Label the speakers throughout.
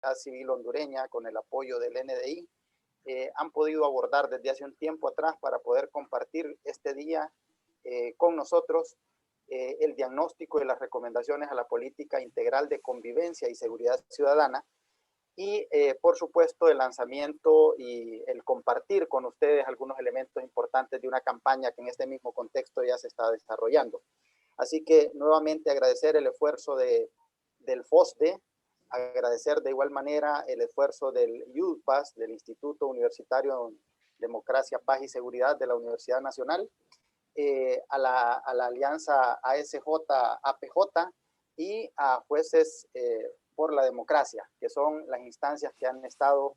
Speaker 1: sociedad civil hondureña, con el apoyo del NDI, han podido abordar desde hace un tiempo atrás para poder compartir este día con nosotros el diagnóstico y las recomendaciones a la política integral de convivencia y seguridad ciudadana y, por supuesto, el lanzamiento y el compartir con ustedes algunos elementos importantes de una campaña que en este mismo contexto ya se está desarrollando. Así que nuevamente agradecer el esfuerzo del FOSDE, agradecer de igual manera el esfuerzo del UPAS, del Instituto Universitario Democracia, Paz y Seguridad de la Universidad Nacional, a la alianza ASJ-APJ y a Jueces por la Democracia, que son las instancias que han estado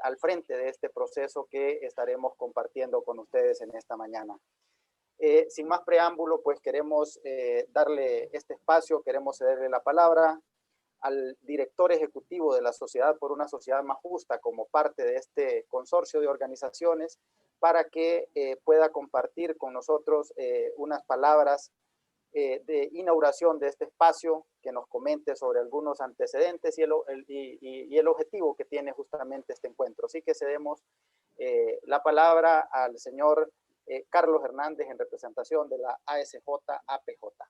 Speaker 1: al frente de este proceso que estaremos compartiendo con ustedes en esta mañana. Sin más preámbulo, pues queremos darle este espacio, queremos cederle la palabra al director ejecutivo de la Sociedad por una Sociedad Más Justa como parte de este consorcio de organizaciones para que pueda compartir con nosotros unas palabras de inauguración de este espacio, que nos comente sobre algunos antecedentes y el objetivo que tiene justamente este encuentro. Así que cedemos la palabra al señor Carlos Hernández en representación de la ASJ-APJ.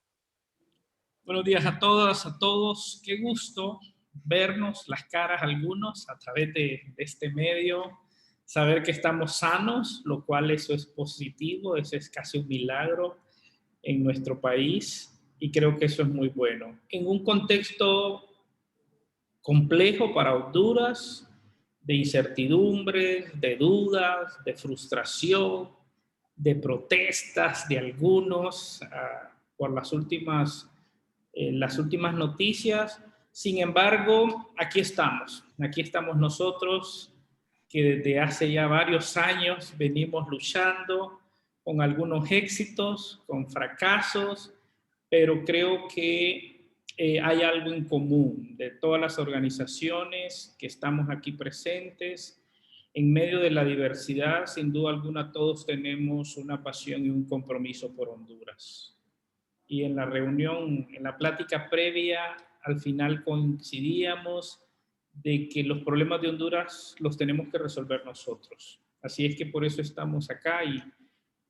Speaker 2: Buenos días a todas, a todos. Qué gusto vernos las caras algunos a través de este medio, saber que estamos sanos, lo cual eso es positivo, eso es casi un milagro en nuestro país y creo que eso es muy bueno. En un contexto complejo para Honduras, de incertidumbres, de dudas, de frustración, de protestas de algunos por las últimas noticias. Sin embargo, aquí estamos nosotros que desde hace ya varios años venimos luchando con algunos éxitos, con fracasos, pero creo que hay algo en común de todas las organizaciones que estamos aquí presentes. En medio de la diversidad, sin duda alguna, todos tenemos una pasión y un compromiso por Honduras. Y en la reunión, en la plática previa, al final coincidíamos de que los problemas de Honduras los tenemos que resolver nosotros. Así es que por eso estamos acá y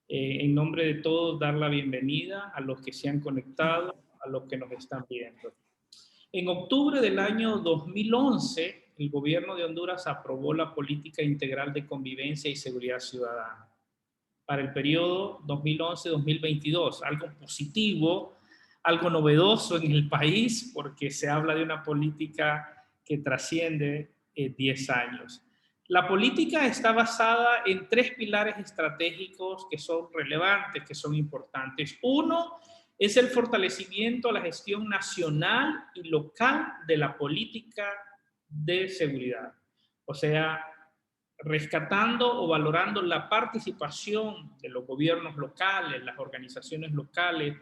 Speaker 2: en nombre de todos dar la bienvenida a los que se han conectado, a los que nos están viendo. En octubre del año 2011, el gobierno de Honduras aprobó la Política Integral de Convivencia y Seguridad Ciudadana para el periodo 2011-2022, algo positivo, algo novedoso en el país, porque se habla de una política que trasciende 10 años. La política está basada en 3 pilares estratégicos que son relevantes, que son importantes. Uno es el fortalecimiento a la gestión nacional y local de la política de seguridad. O sea, rescatando o valorando la participación de los gobiernos locales, las organizaciones locales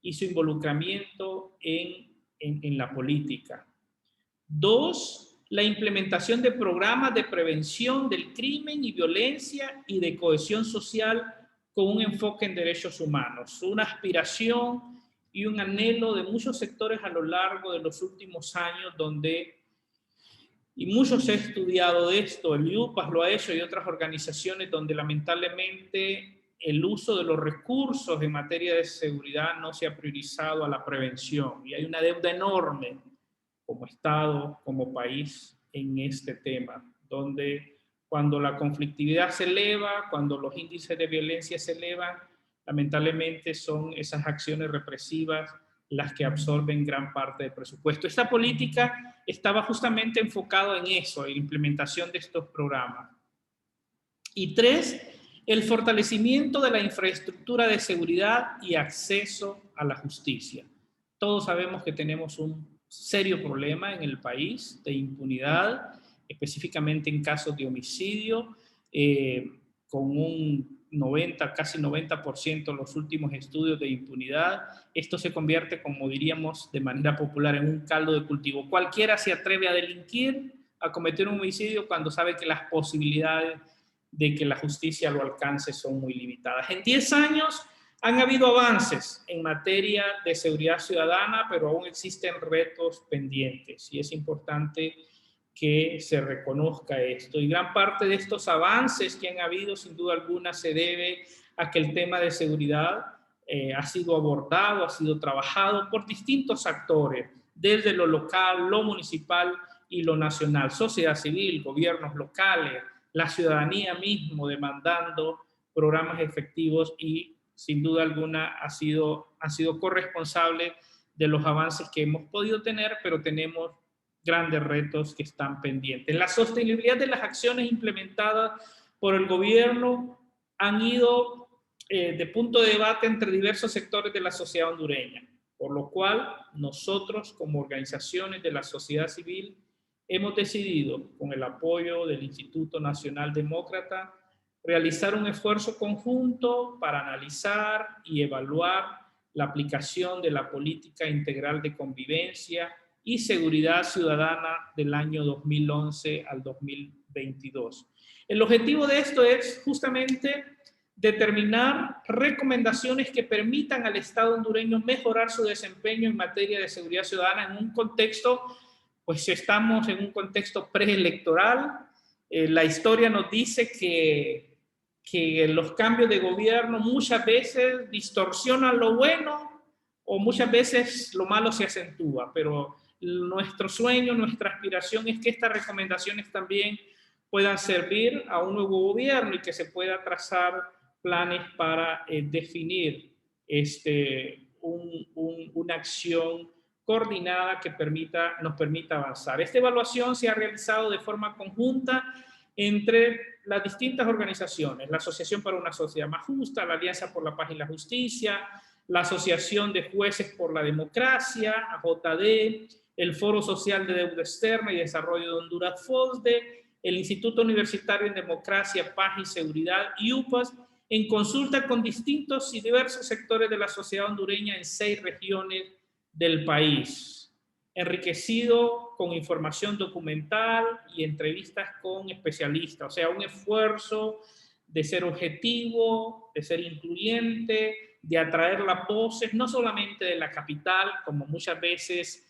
Speaker 2: y su involucramiento en la política. 2, la implementación de programas de prevención del crimen y violencia y de cohesión social con un enfoque en derechos humanos, una aspiración y un anhelo de muchos sectores a lo largo de los últimos años y muchos he estudiado de esto, el UPAS lo ha hecho y otras organizaciones donde lamentablemente el uso de los recursos en materia de seguridad no se ha priorizado a la prevención y hay una deuda enorme como Estado, como país en este tema, donde cuando la conflictividad se eleva, cuando los índices de violencia se elevan, lamentablemente son esas acciones represivas las que absorben gran parte del presupuesto. Esta política estaba justamente enfocada en eso, en la implementación de estos programas. Y 3, el fortalecimiento de la infraestructura de seguridad y acceso a la justicia. Todos sabemos que tenemos un serio problema en el país de impunidad, específicamente en casos de homicidio, con un casi 90% en los últimos estudios de impunidad. Esto se convierte, como diríamos de manera popular, en un caldo de cultivo. Cualquiera se atreve a delinquir, a cometer un homicidio cuando sabe que las posibilidades de que la justicia lo alcance son muy limitadas. En 10 años han habido avances en materia de seguridad ciudadana, pero aún existen retos pendientes y es importante que se reconozca esto. Y gran parte de estos avances que han habido, sin duda alguna, se debe a que el tema de seguridad ha sido abordado, ha sido trabajado por distintos actores, desde lo local, lo municipal y lo nacional, sociedad civil, gobiernos locales, la ciudadanía mismo demandando programas efectivos y sin duda alguna ha sido corresponsable de los avances que hemos podido tener, pero tenemos grandes retos que están pendientes. La sostenibilidad de las acciones implementadas por el gobierno han ido de punto de debate entre diversos sectores de la sociedad hondureña, por lo cual nosotros como organizaciones de la sociedad civil hemos decidido, con el apoyo del Instituto Nacional Demócrata, realizar un esfuerzo conjunto para analizar y evaluar la aplicación de la política integral de convivencia y seguridad ciudadana del año 2011 al 2022. El objetivo de esto es justamente determinar recomendaciones que permitan al Estado hondureño mejorar su desempeño en materia de seguridad ciudadana en un contexto, pues estamos en un contexto preelectoral. La historia nos dice que los cambios de gobierno muchas veces distorsionan lo bueno o muchas veces lo malo se acentúa, pero nuestro sueño, nuestra aspiración es que estas recomendaciones también puedan servir a un nuevo gobierno y que se pueda trazar planes para definir una acción coordinada que nos permita avanzar. Esta evaluación se ha realizado de forma conjunta entre las distintas organizaciones, la Asociación para una Sociedad Más Justa, la Alianza por la Paz y la Justicia, la Asociación de Jueces por la Democracia, AJD, el Foro Social de Deuda Externa y Desarrollo de Honduras, FOSDE, el Instituto Universitario en Democracia, Paz y Seguridad, IUPAS, en consulta con distintos y diversos sectores de la sociedad hondureña en 6 regiones del país, enriquecido con información documental y entrevistas con especialistas, o sea, un esfuerzo de ser objetivo, de ser incluyente, de atraer las voces, no solamente de la capital, como muchas veces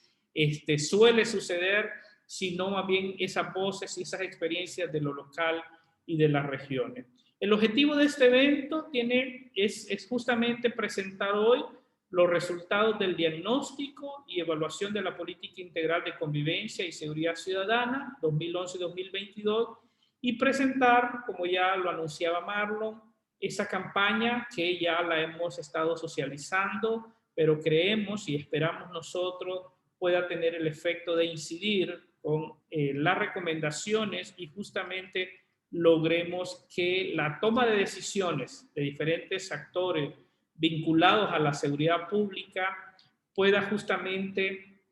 Speaker 2: suele suceder, sino más bien esas voces y esas experiencias de lo local y de las regiones. El objetivo de este evento es justamente presentar hoy los resultados del diagnóstico y evaluación de la política integral de convivencia y seguridad ciudadana 2011-2022 y presentar, como ya lo anunciaba Marlon, esa campaña que ya la hemos estado socializando, pero creemos y esperamos nosotros pueda tener el efecto de incidir con las recomendaciones y justamente logremos que la toma de decisiones de diferentes actores vinculados a la seguridad pública pueda justamente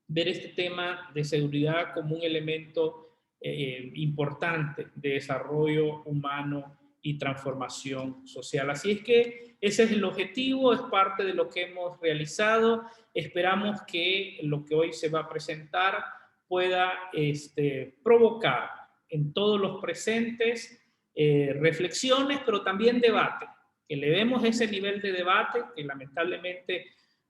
Speaker 2: ver este tema de seguridad como un elemento importante de desarrollo humano y transformación social. Así es que ese es el objetivo, es parte de lo que hemos realizado. Esperamos que lo que hoy se va a presentar pueda provocar en todos los presentes reflexiones, pero también debate, que le demos ese nivel de debate, que lamentablemente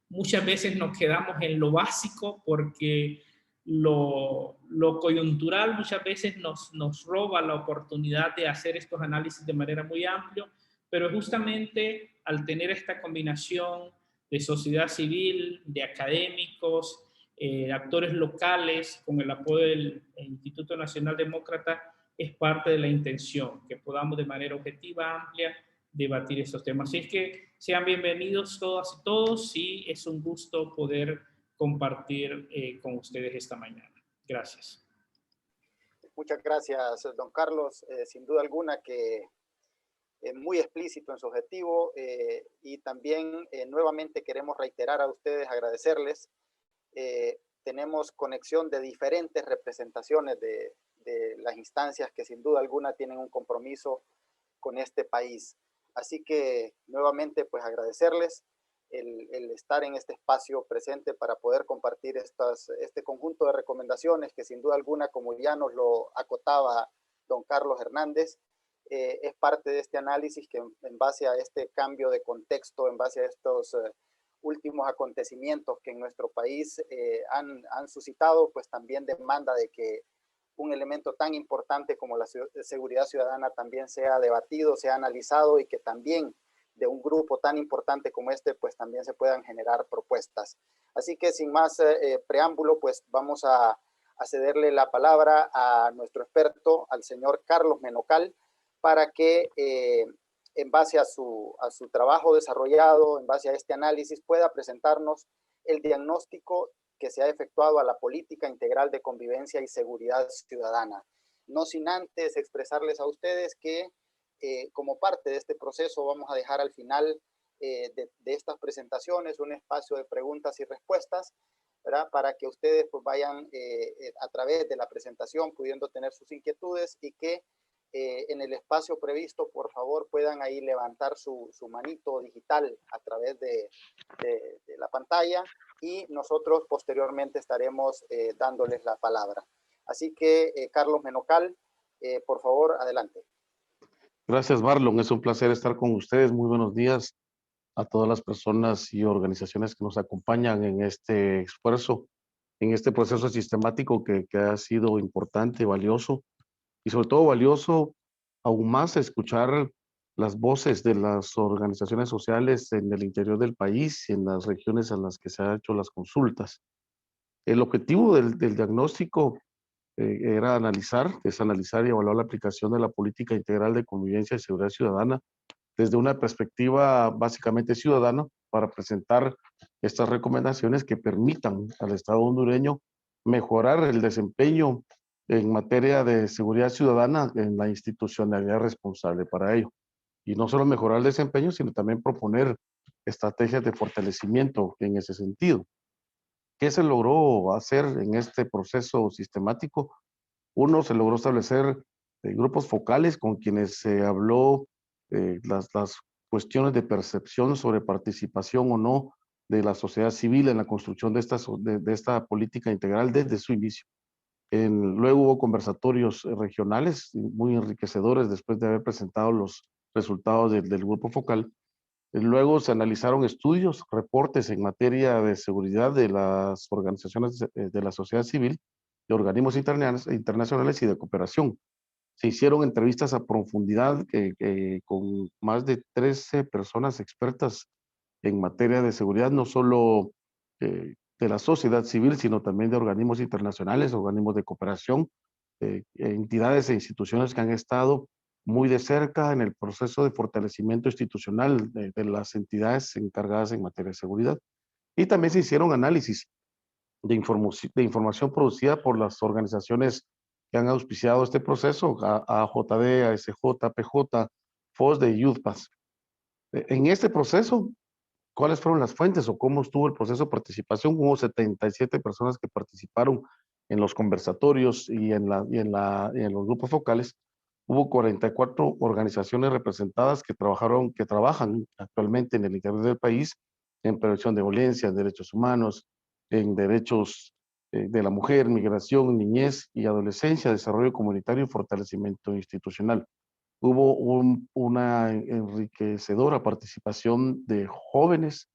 Speaker 2: muchas veces nos quedamos en lo básico porque lo coyuntural muchas veces nos roba la oportunidad de hacer estos análisis de manera muy amplia, pero justamente al tener esta combinación de sociedad civil, de académicos, actores locales, con el apoyo del Instituto Nacional Demócrata, es parte de la intención, que podamos de manera objetiva, amplia, debatir estos temas. Así es que sean bienvenidos todas y todos y es un gusto poder compartir con ustedes esta mañana. Gracias.
Speaker 1: Muchas gracias, don Carlos. Sin duda alguna que muy explícito en su objetivo y también nuevamente queremos reiterar a ustedes, agradecerles. Tenemos conexión de diferentes representaciones de las instancias que sin duda alguna tienen un compromiso con este país. Así que nuevamente pues agradecerles el estar en este espacio presente para poder compartir este conjunto de recomendaciones que sin duda alguna, como ya nos lo acotaba don Carlos Hernández, es parte de este análisis que en base a este cambio de contexto, en base a estos últimos acontecimientos que en nuestro país han suscitado, pues también demanda de que un elemento tan importante como la seguridad ciudadana también sea debatido, sea analizado y que también de un grupo tan importante como este, pues también se puedan generar propuestas. Así que sin más preámbulo, pues vamos a cederle la palabra a nuestro experto, al señor Carlos Menocal, para que en base a su trabajo desarrollado, en base a este análisis, pueda presentarnos el diagnóstico que se ha efectuado a la política integral de convivencia y seguridad ciudadana. No sin antes expresarles a ustedes que como parte de este proceso vamos a dejar al final de estas presentaciones un espacio de preguntas y respuestas, ¿verdad? Para que ustedes pues vayan a través de la presentación pudiendo tener sus inquietudes y que en el espacio previsto, por favor, puedan ahí levantar su manito digital a través de la pantalla y nosotros posteriormente estaremos dándoles la palabra. Así que, Carlos Menocal, por favor, adelante.
Speaker 3: Gracias, Marlon. Es un placer estar con ustedes. Muy buenos días a todas las personas y organizaciones que nos acompañan en este esfuerzo, en este proceso sistemático que ha sido importante, valioso y sobre todo valioso aún más escuchar las voces de las organizaciones sociales en el interior del país y en las regiones en las que se han hecho las consultas. El objetivo del diagnóstico era analizar y evaluar la aplicación de la política integral de convivencia y seguridad ciudadana desde una perspectiva básicamente ciudadana para presentar estas recomendaciones que permitan al Estado hondureño mejorar el desempeño en materia de seguridad ciudadana en la institucionalidad responsable para ello. Y no solo mejorar el desempeño, sino también proponer estrategias de fortalecimiento en ese sentido. ¿Qué se logró hacer en este proceso sistemático? Uno, se logró establecer grupos focales con quienes se habló las cuestiones de percepción sobre participación o no de la sociedad civil en la construcción de esta política integral desde su inicio. Luego hubo conversatorios regionales muy enriquecedores después de haber presentado los resultados del grupo focal. Luego se analizaron estudios, reportes en materia de seguridad de las organizaciones de la sociedad civil, de organismos internacionales y de cooperación. Se hicieron entrevistas a profundidad con más de 13 personas expertas en materia de seguridad, no solo de la sociedad civil, sino también de organismos internacionales, organismos de cooperación, entidades e instituciones que han estado muy de cerca en el proceso de fortalecimiento institucional de las entidades encargadas en materia de seguridad. Y también se hicieron análisis de información producida por las organizaciones que han auspiciado este proceso, AJD, ASJ, PJ, FOSDE y YouthPass. En este proceso, ¿cuáles fueron las fuentes o cómo estuvo el proceso de participación? Hubo 77 personas que participaron en los conversatorios y en los grupos focales. Hubo 44 organizaciones representadas que trabajan actualmente en el interior del país en prevención de violencia, en derechos humanos, en derechos de la mujer, migración, niñez y adolescencia, desarrollo comunitario y fortalecimiento institucional. Hubo una enriquecedora participación de jóvenes,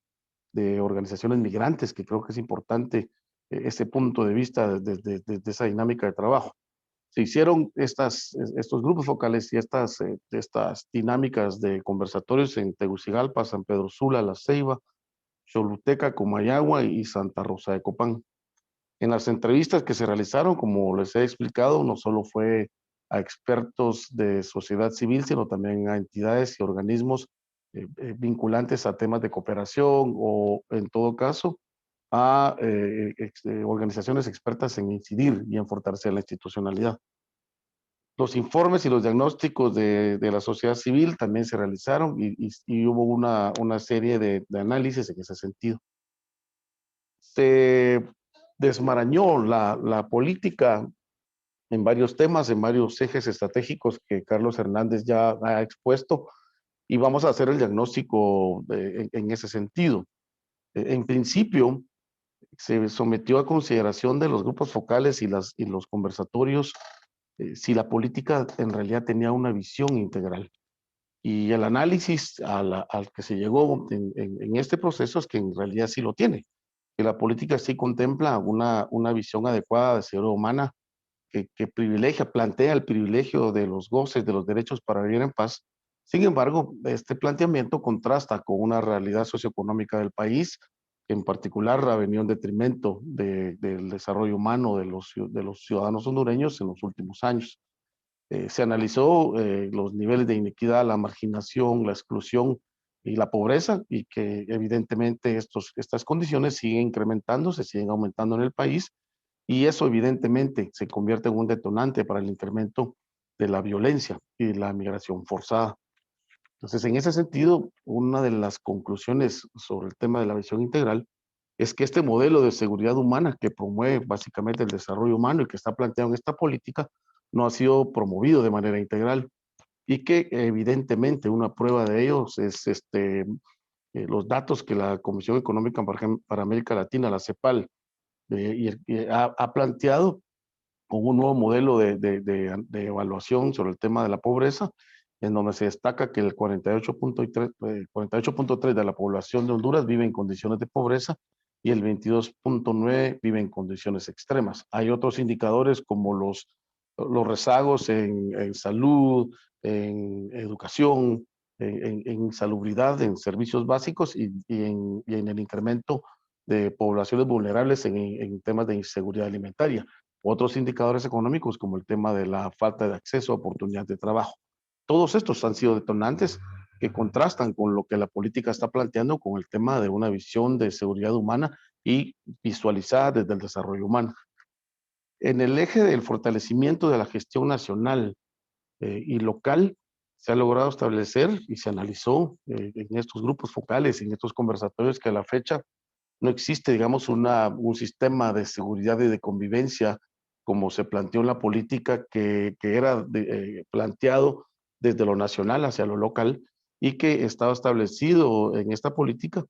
Speaker 3: de organizaciones migrantes, que creo que es importante ese punto de vista de esa dinámica de trabajo. Se hicieron estos grupos focales y estas dinámicas de conversatorios en Tegucigalpa, San Pedro Sula, La Ceiba, Choluteca, Comayagua y Santa Rosa de Copán. En las entrevistas que se realizaron, como les he explicado, no solo fue a expertos de sociedad civil, sino también a entidades y organismos vinculantes a temas de cooperación o, en todo caso, a organizaciones expertas en incidir y en fortalecer la institucionalidad. Los informes y los diagnósticos de la sociedad civil también se realizaron y hubo una serie de análisis en ese sentido. Se desmarañó la política en varios temas, en varios ejes estratégicos que Carlos Hernández ya ha expuesto, y vamos a hacer el diagnóstico en ese sentido. En principio, se sometió a consideración de los grupos focales y los conversatorios si la política en realidad tenía una visión integral. Y el análisis al que se llegó en este proceso es que en realidad sí lo tiene, que la política sí contempla una visión adecuada de seguridad humana plantea el privilegio de los goces de los derechos para vivir en paz. Sin embargo, este planteamiento contrasta con una realidad socioeconómica del país, que en particular ha venido en detrimento del desarrollo humano de los ciudadanos hondureños en los últimos años. Se analizó los niveles de inequidad, la marginación, la exclusión y la pobreza, y que evidentemente estas condiciones siguen incrementándose, siguen aumentando en el país, y eso evidentemente se convierte en un detonante para el incremento de la violencia y la migración forzada. Entonces, en ese sentido, una de las conclusiones sobre el tema de la visión integral es que este modelo de seguridad humana que promueve básicamente el desarrollo humano y que está planteado en esta política no ha sido promovido de manera integral, y que evidentemente una prueba de ellos es los datos que la Comisión Económica para América Latina, la CEPAL, ha planteado con un nuevo modelo de evaluación sobre el tema de la pobreza, en donde se destaca que el 48.3 de la población de Honduras vive en condiciones de pobreza y el 22.9 vive en condiciones extremas. Hay otros indicadores como los rezagos en salud, en educación, en salubridad, en servicios básicos y en el incremento de poblaciones vulnerables en temas de inseguridad alimentaria. Otros indicadores económicos como el tema de la falta de acceso a oportunidades de trabajo. Todos estos han sido detonantes que contrastan con lo que la política está planteando con el tema de una visión de seguridad humana y visualizada desde el desarrollo humano. En el eje del fortalecimiento de la gestión nacional y local, se ha logrado establecer y se analizó en estos grupos focales, en estos conversatorios, que a la fecha no existe, digamos, un sistema de seguridad y de convivencia como se planteó en la política, que era planteado desde lo nacional hacia lo local y que estaba establecido en esta política,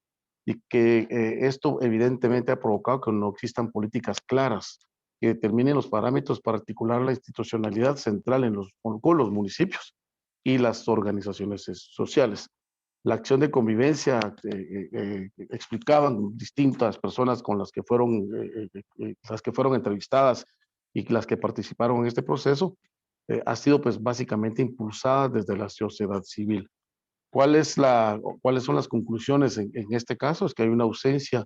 Speaker 3: y que esto evidentemente ha provocado que no existan políticas claras que determinen los parámetros para articular la institucionalidad central con los municipios y las organizaciones sociales. La acción de convivencia, explicaban distintas personas con las que fueron entrevistadas y las que participaron en este proceso, ha sido pues básicamente impulsada desde la sociedad civil. ¿Cuáles son las conclusiones en este caso? Es que hay una ausencia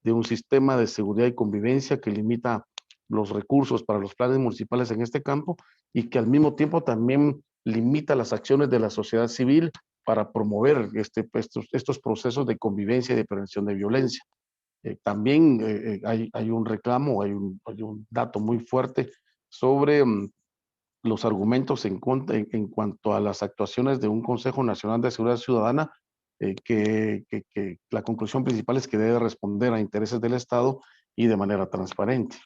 Speaker 3: de un sistema de seguridad y convivencia que limita los recursos para los planes municipales en este campo, y que al mismo tiempo también limita las acciones de la sociedad civil para promover estos procesos de convivencia y de prevención de violencia. También hay un reclamo, hay un dato muy fuerte sobre los argumentos en cuanto a las actuaciones de un Consejo Nacional de Seguridad Ciudadana, que la conclusión principal es que debe responder a intereses del Estado y de manera transparente.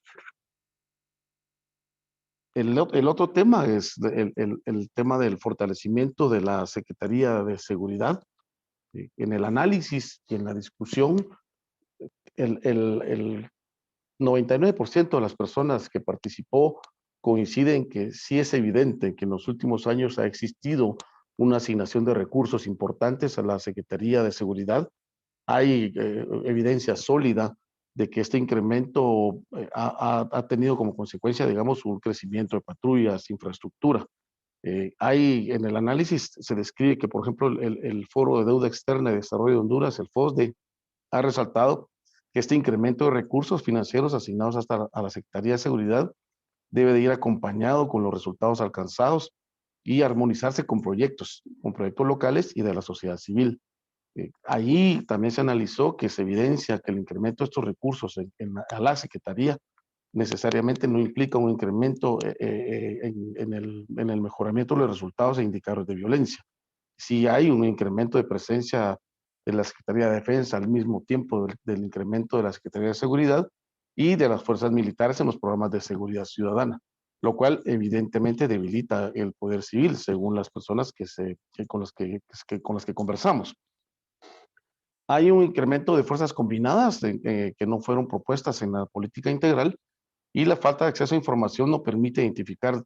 Speaker 3: El otro tema es el tema del fortalecimiento de la Secretaría de Seguridad. En el análisis y en la discusión, el 99% de las personas que participó coinciden que sí es evidente que en los últimos años ha existido una asignación de recursos importantes a la Secretaría de Seguridad. Hay evidencia sólida de que este incremento ha tenido como consecuencia, digamos, un crecimiento de patrullas, infraestructura. En el análisis se describe que, por ejemplo, el Foro de Deuda Externa y Desarrollo de Honduras, el FOSDE, ha resaltado que este incremento de recursos financieros asignados hasta a la Secretaría de Seguridad debe de ir acompañado con los resultados alcanzados y armonizarse con proyectos locales y de la sociedad civil. Allí también se analizó que se evidencia que el incremento de estos recursos a la Secretaría necesariamente no implica un incremento en el mejoramiento de los resultados e indicadores de violencia. Si hay un incremento de presencia de la Secretaría de Defensa al mismo tiempo del incremento de la Secretaría de Seguridad y de las fuerzas militares en los programas de seguridad ciudadana, lo cual evidentemente debilita el poder civil, según las personas con las que conversamos. Hay un incremento de fuerzas combinadas que no fueron propuestas en la política integral, y la falta de acceso a información no permite identificar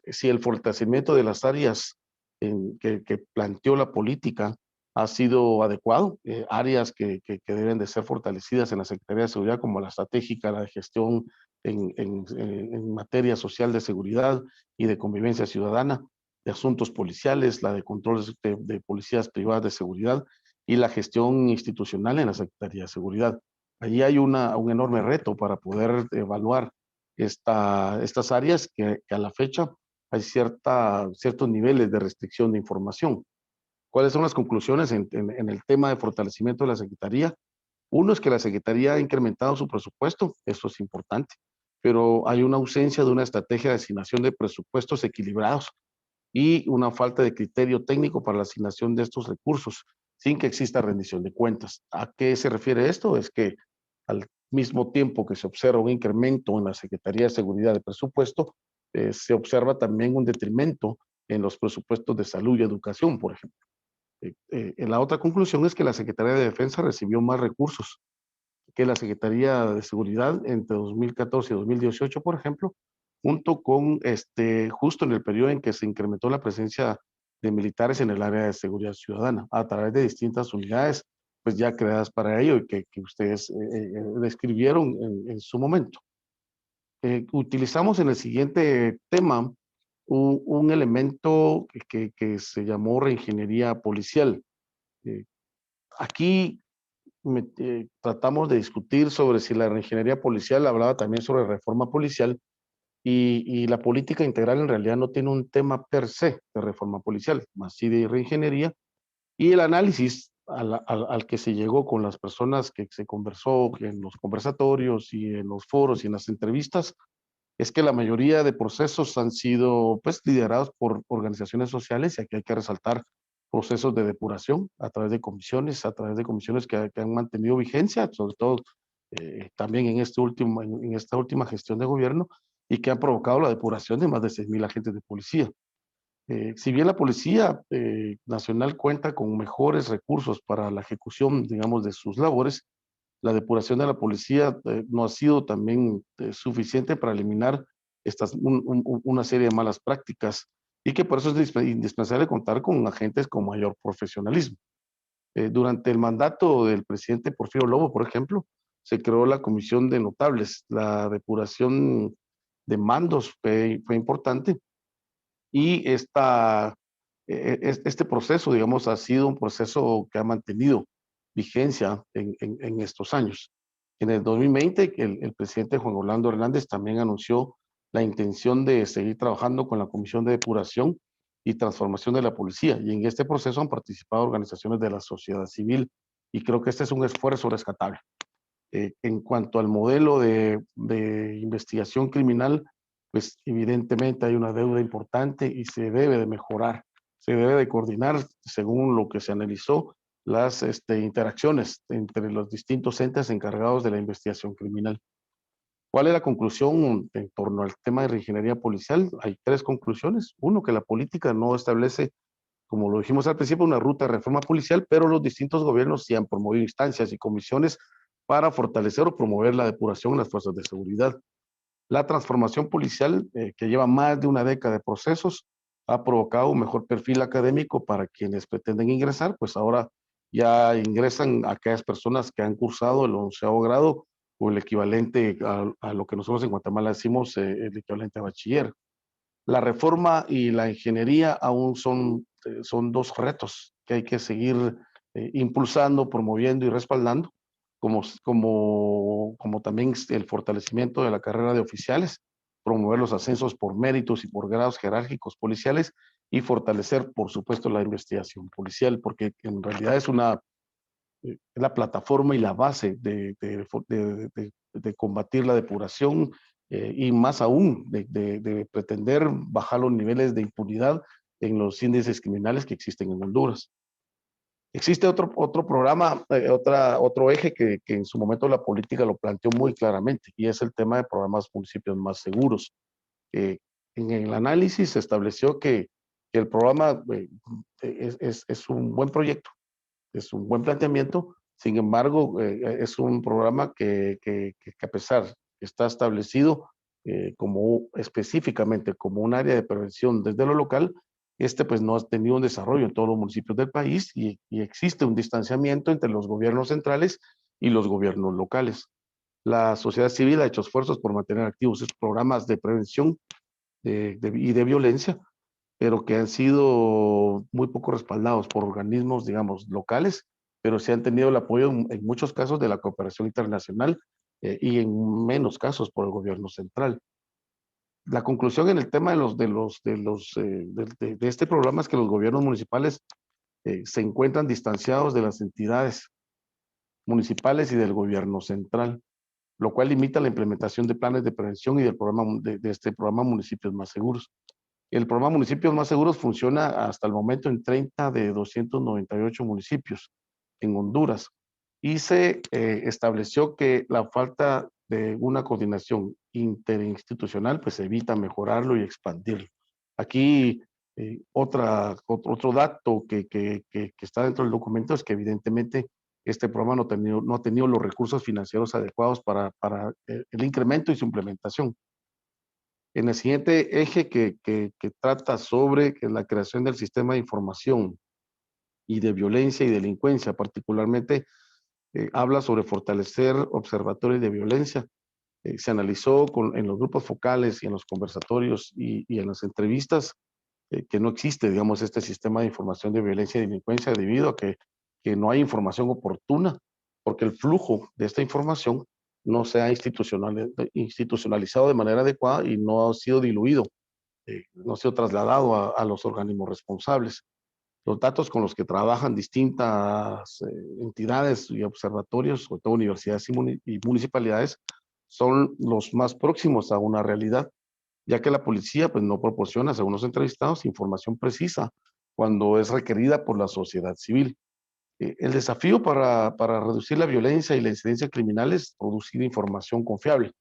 Speaker 3: si el fortalecimiento de las áreas que planteó la política ha sido adecuado. Áreas que deben de ser fortalecidas en la Secretaría de Seguridad, como la estratégica, la de gestión en materia social de seguridad y de convivencia ciudadana, de asuntos policiales, la de controles de policías privadas de seguridad y la gestión institucional en la Secretaría de Seguridad. Allí hay un enorme reto para poder evaluar estas áreas que a la fecha hay ciertos niveles de restricción de información. ¿Cuáles son las conclusiones en el tema de fortalecimiento de la Secretaría? Uno es que la Secretaría ha incrementado su presupuesto, eso es importante, pero hay una ausencia de una estrategia de asignación de presupuestos equilibrados y una falta de criterio técnico para la asignación de estos recursos, sin que exista rendición de cuentas. ¿A qué se refiere esto? Es que al mismo tiempo que se observa un incremento en la Secretaría de Seguridad de presupuesto, se observa también un detrimento en los presupuestos de salud y educación, por ejemplo. La otra conclusión es que la Secretaría de Defensa recibió más recursos que la Secretaría de Seguridad entre 2014 y 2018, por ejemplo, junto con justo en el periodo en que se incrementó la presencia de militares en el área de seguridad ciudadana, a través de distintas unidades, pues ya creadas para ello y que ustedes describieron en su momento. Utilizamos en el siguiente tema un elemento que se llamó reingeniería policial. Aquí tratamos de discutir sobre si la reingeniería policial, hablaba también sobre reforma policial, y la política integral en realidad no tiene un tema per se de reforma policial, más sí de reingeniería, y el análisis al que se llegó con las personas que se conversó en los conversatorios y en los foros y en las entrevistas, es que la mayoría de procesos han sido pues liderados por organizaciones sociales, y aquí hay que resaltar procesos de depuración a través de comisiones, que han mantenido vigencia, sobre todo también en esta última gestión de gobierno, y que han provocado la depuración de más de 6,000 agentes de policía. Si bien la Policía Nacional cuenta con mejores recursos para la ejecución, digamos, de sus labores, la depuración de la policía no ha sido también suficiente para eliminar una serie de malas prácticas, y que por eso es indispensable contar con agentes con mayor profesionalismo. Durante el mandato del presidente Porfirio Lobo, por ejemplo, se creó la Comisión de Notables. La depuración de mandos fue importante, y este proceso, digamos, ha sido un proceso que ha mantenido vigencia en estos años. En el 2020, el presidente Juan Orlando Hernández también anunció la intención de seguir trabajando con la Comisión de Depuración y Transformación de la Policía, y en este proceso han participado organizaciones de la sociedad civil, y creo que este es un esfuerzo rescatable. En cuanto al modelo de investigación criminal, pues evidentemente hay una deuda importante y se debe de mejorar, se debe de coordinar según lo que se analizó las interacciones entre los distintos entes encargados de la investigación criminal. ¿Cuál es la conclusión en torno al tema de reingeniería policial? Hay tres conclusiones. Uno, que la política no establece, como lo dijimos al principio, una ruta de reforma policial, pero los distintos gobiernos sí han promovido instancias y comisiones para fortalecer o promover la depuración en las fuerzas de seguridad. La transformación policial, que lleva más de una década de procesos, ha provocado un mejor perfil académico para quienes pretenden ingresar, pues ahora ya ingresan aquellas personas que han cursado el 11º grado o el equivalente a lo que nosotros en Guatemala decimos el equivalente a bachiller. La reforma y la ingeniería aún son dos retos que hay que seguir impulsando, promoviendo y respaldando, como también el fortalecimiento de la carrera de oficiales, promover los ascensos por méritos y por grados jerárquicos policiales, y fortalecer, por supuesto, la investigación policial, porque en realidad es la plataforma y la base de combatir la depuración, y más aún de pretender bajar los niveles de impunidad en los índices criminales que existen en Honduras. Existe otro programa, otro eje que en su momento la política lo planteó muy claramente, y es el tema de programas municipios más seguros. En el análisis se estableció que el programa es un buen proyecto, es un buen planteamiento. Sin embargo, es un programa que a pesar que está establecido específicamente como un área de prevención desde lo local, pues no ha tenido un desarrollo en todos los municipios del país, y existe un distanciamiento entre los gobiernos centrales y los gobiernos locales. La sociedad civil ha hecho esfuerzos por mantener activos estos programas de prevención y de violencia, pero que han sido muy poco respaldados por organismos, digamos, locales, pero sí han tenido el apoyo en muchos casos de la cooperación internacional y en menos casos por el gobierno central. La conclusión en el tema de este programa es que los gobiernos municipales se encuentran distanciados de las entidades municipales y del gobierno central, lo cual limita la implementación de planes de prevención y de este programa Municipios Más Seguros. El programa Municipios Más Seguros funciona hasta el momento en 30 de 298 municipios en Honduras y se estableció que la falta de una coordinación interinstitucional pues evita mejorarlo y expandirlo. Aquí otro dato que está dentro del documento es que evidentemente este programa no ha tenido los recursos financieros adecuados para el incremento y su implementación. En el siguiente eje que trata sobre la creación del sistema de información y de violencia y delincuencia, particularmente habla sobre fortalecer observatorios de violencia. Se analizó en los grupos focales y en los conversatorios y en las entrevistas que no existe, digamos, este sistema de información de violencia y delincuencia debido a que no hay información oportuna, porque el flujo de esta información no se ha institucionalizado de manera adecuada y no ha sido diluido, no ha sido trasladado a los organismos responsables. Los datos con los que trabajan distintas entidades y observatorios, sobre todo universidades y municipalidades, son los más próximos a una realidad, ya que la policía pues, no proporciona, según los entrevistados, información precisa cuando es requerida por la sociedad civil. El desafío para reducir la violencia y la incidencia criminal es producir información confiable.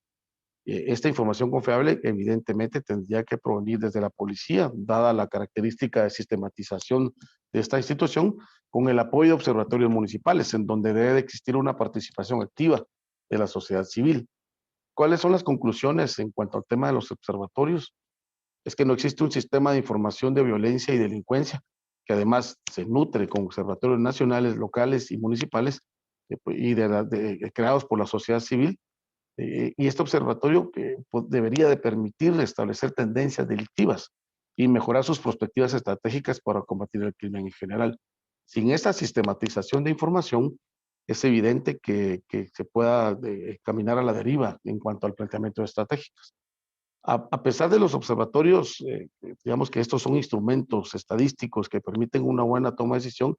Speaker 3: Esta información confiable evidentemente tendría que provenir desde la policía, dada la característica de sistematización de esta institución, con el apoyo de observatorios municipales, en donde debe de existir una participación activa de la sociedad civil. ¿Cuáles son las conclusiones en cuanto al tema de los observatorios? Es que no existe un sistema de información de violencia y delincuencia, que además se nutre con observatorios nacionales, locales y municipales, creados por la sociedad civil, y este observatorio pues, debería de permitirle establecer tendencias delictivas y mejorar sus perspectivas estratégicas para combatir el crimen en general. Sin esta sistematización de información, es evidente que se pueda caminar a la deriva en cuanto al planteamiento de estrategias. A pesar de los observatorios, digamos que estos son instrumentos estadísticos que permiten una buena toma de decisión,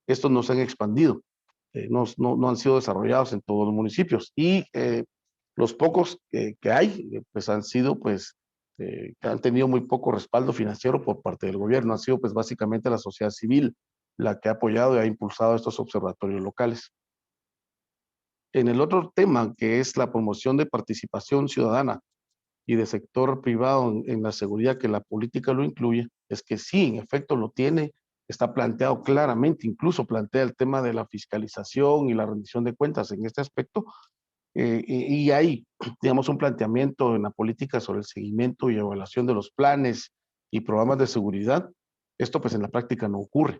Speaker 3: estos no se han expandido, no han sido desarrollados en todos los municipios y los pocos que hay, pues han sido, pues, han tenido muy poco respaldo financiero por parte del gobierno. Han sido, pues, básicamente la sociedad civil la que ha apoyado y ha impulsado estos observatorios locales. En el otro tema, que es la promoción de participación ciudadana y de sector privado en la seguridad, que la política lo incluye, es que sí, en efecto lo tiene, está planteado claramente, incluso plantea el tema de la fiscalización y la rendición de cuentas en este aspecto, y hay, digamos, un planteamiento en la política sobre el seguimiento y evaluación de los planes y programas de seguridad. Esto pues en la práctica no ocurre.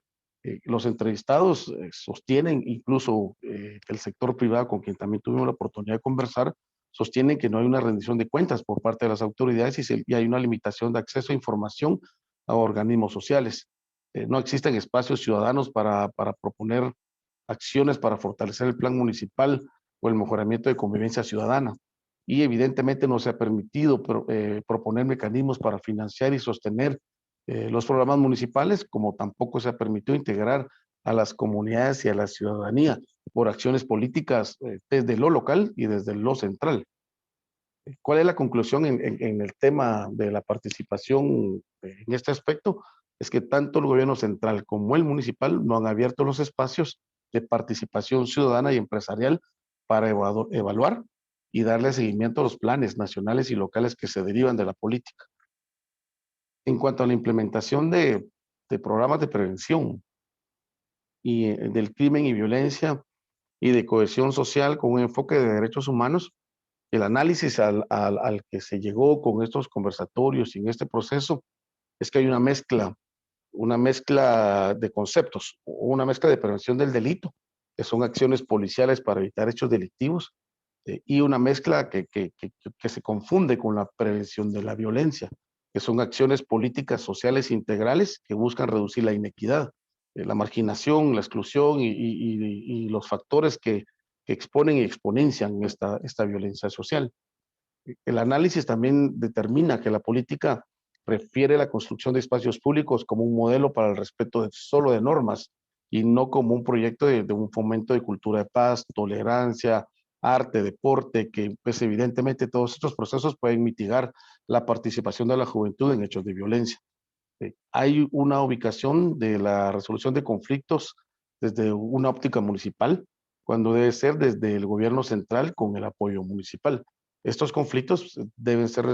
Speaker 3: Los entrevistados sostienen, incluso el sector privado con quien también tuvimos la oportunidad de conversar, sostienen que no hay una rendición de cuentas por parte de las autoridades y hay una limitación de acceso a información a organismos sociales. No existen espacios ciudadanos para proponer acciones para fortalecer el plan municipal o el mejoramiento de convivencia ciudadana. Y evidentemente no se ha permitido proponer mecanismos para financiar y sostener los programas municipales, como tampoco se ha permitido integrar a las comunidades y a la ciudadanía por acciones políticas desde lo local y desde lo central. ¿Cuál es la conclusión en el tema de la participación en este aspecto? Es que tanto el gobierno central como el municipal no han abierto los espacios de participación ciudadana y empresarial para evaluar y darle seguimiento a los planes nacionales y locales que se derivan de la política. En cuanto a la implementación de programas de prevención y del crimen y violencia y de cohesión social con un enfoque de derechos humanos, el análisis al que se llegó con estos conversatorios y en este proceso es que hay una mezcla de conceptos, una mezcla de prevención del delito, que son acciones policiales para evitar hechos delictivos, y una mezcla que se confunde con la prevención de la violencia, que son acciones políticas sociales integrales que buscan reducir la inequidad, la marginación, la exclusión y los factores que exponen y exponencian esta violencia social. El análisis también determina que la política refiere la construcción de espacios públicos como un modelo para el respeto solo de normas y no como un proyecto de un fomento de cultura de paz, tolerancia, arte, deporte, que pues evidentemente todos estos procesos pueden mitigar la participación de la juventud en hechos de violencia. Hay una ubicación de la resolución de conflictos desde una óptica municipal, cuando debe ser desde el gobierno central con el apoyo municipal. Estos conflictos deben ser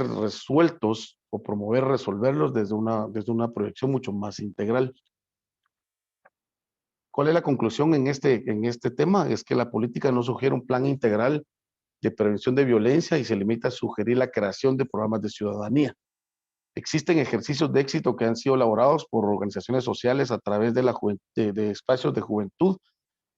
Speaker 3: resueltos o promover resolverlos desde una proyección mucho más integral. ¿Cuál es la conclusión en este tema? Es que la política no sugiere un plan integral de prevención de violencia y se limita a sugerir la creación de programas de ciudadanía. Existen ejercicios de éxito que han sido elaborados por organizaciones sociales a través de espacios de juventud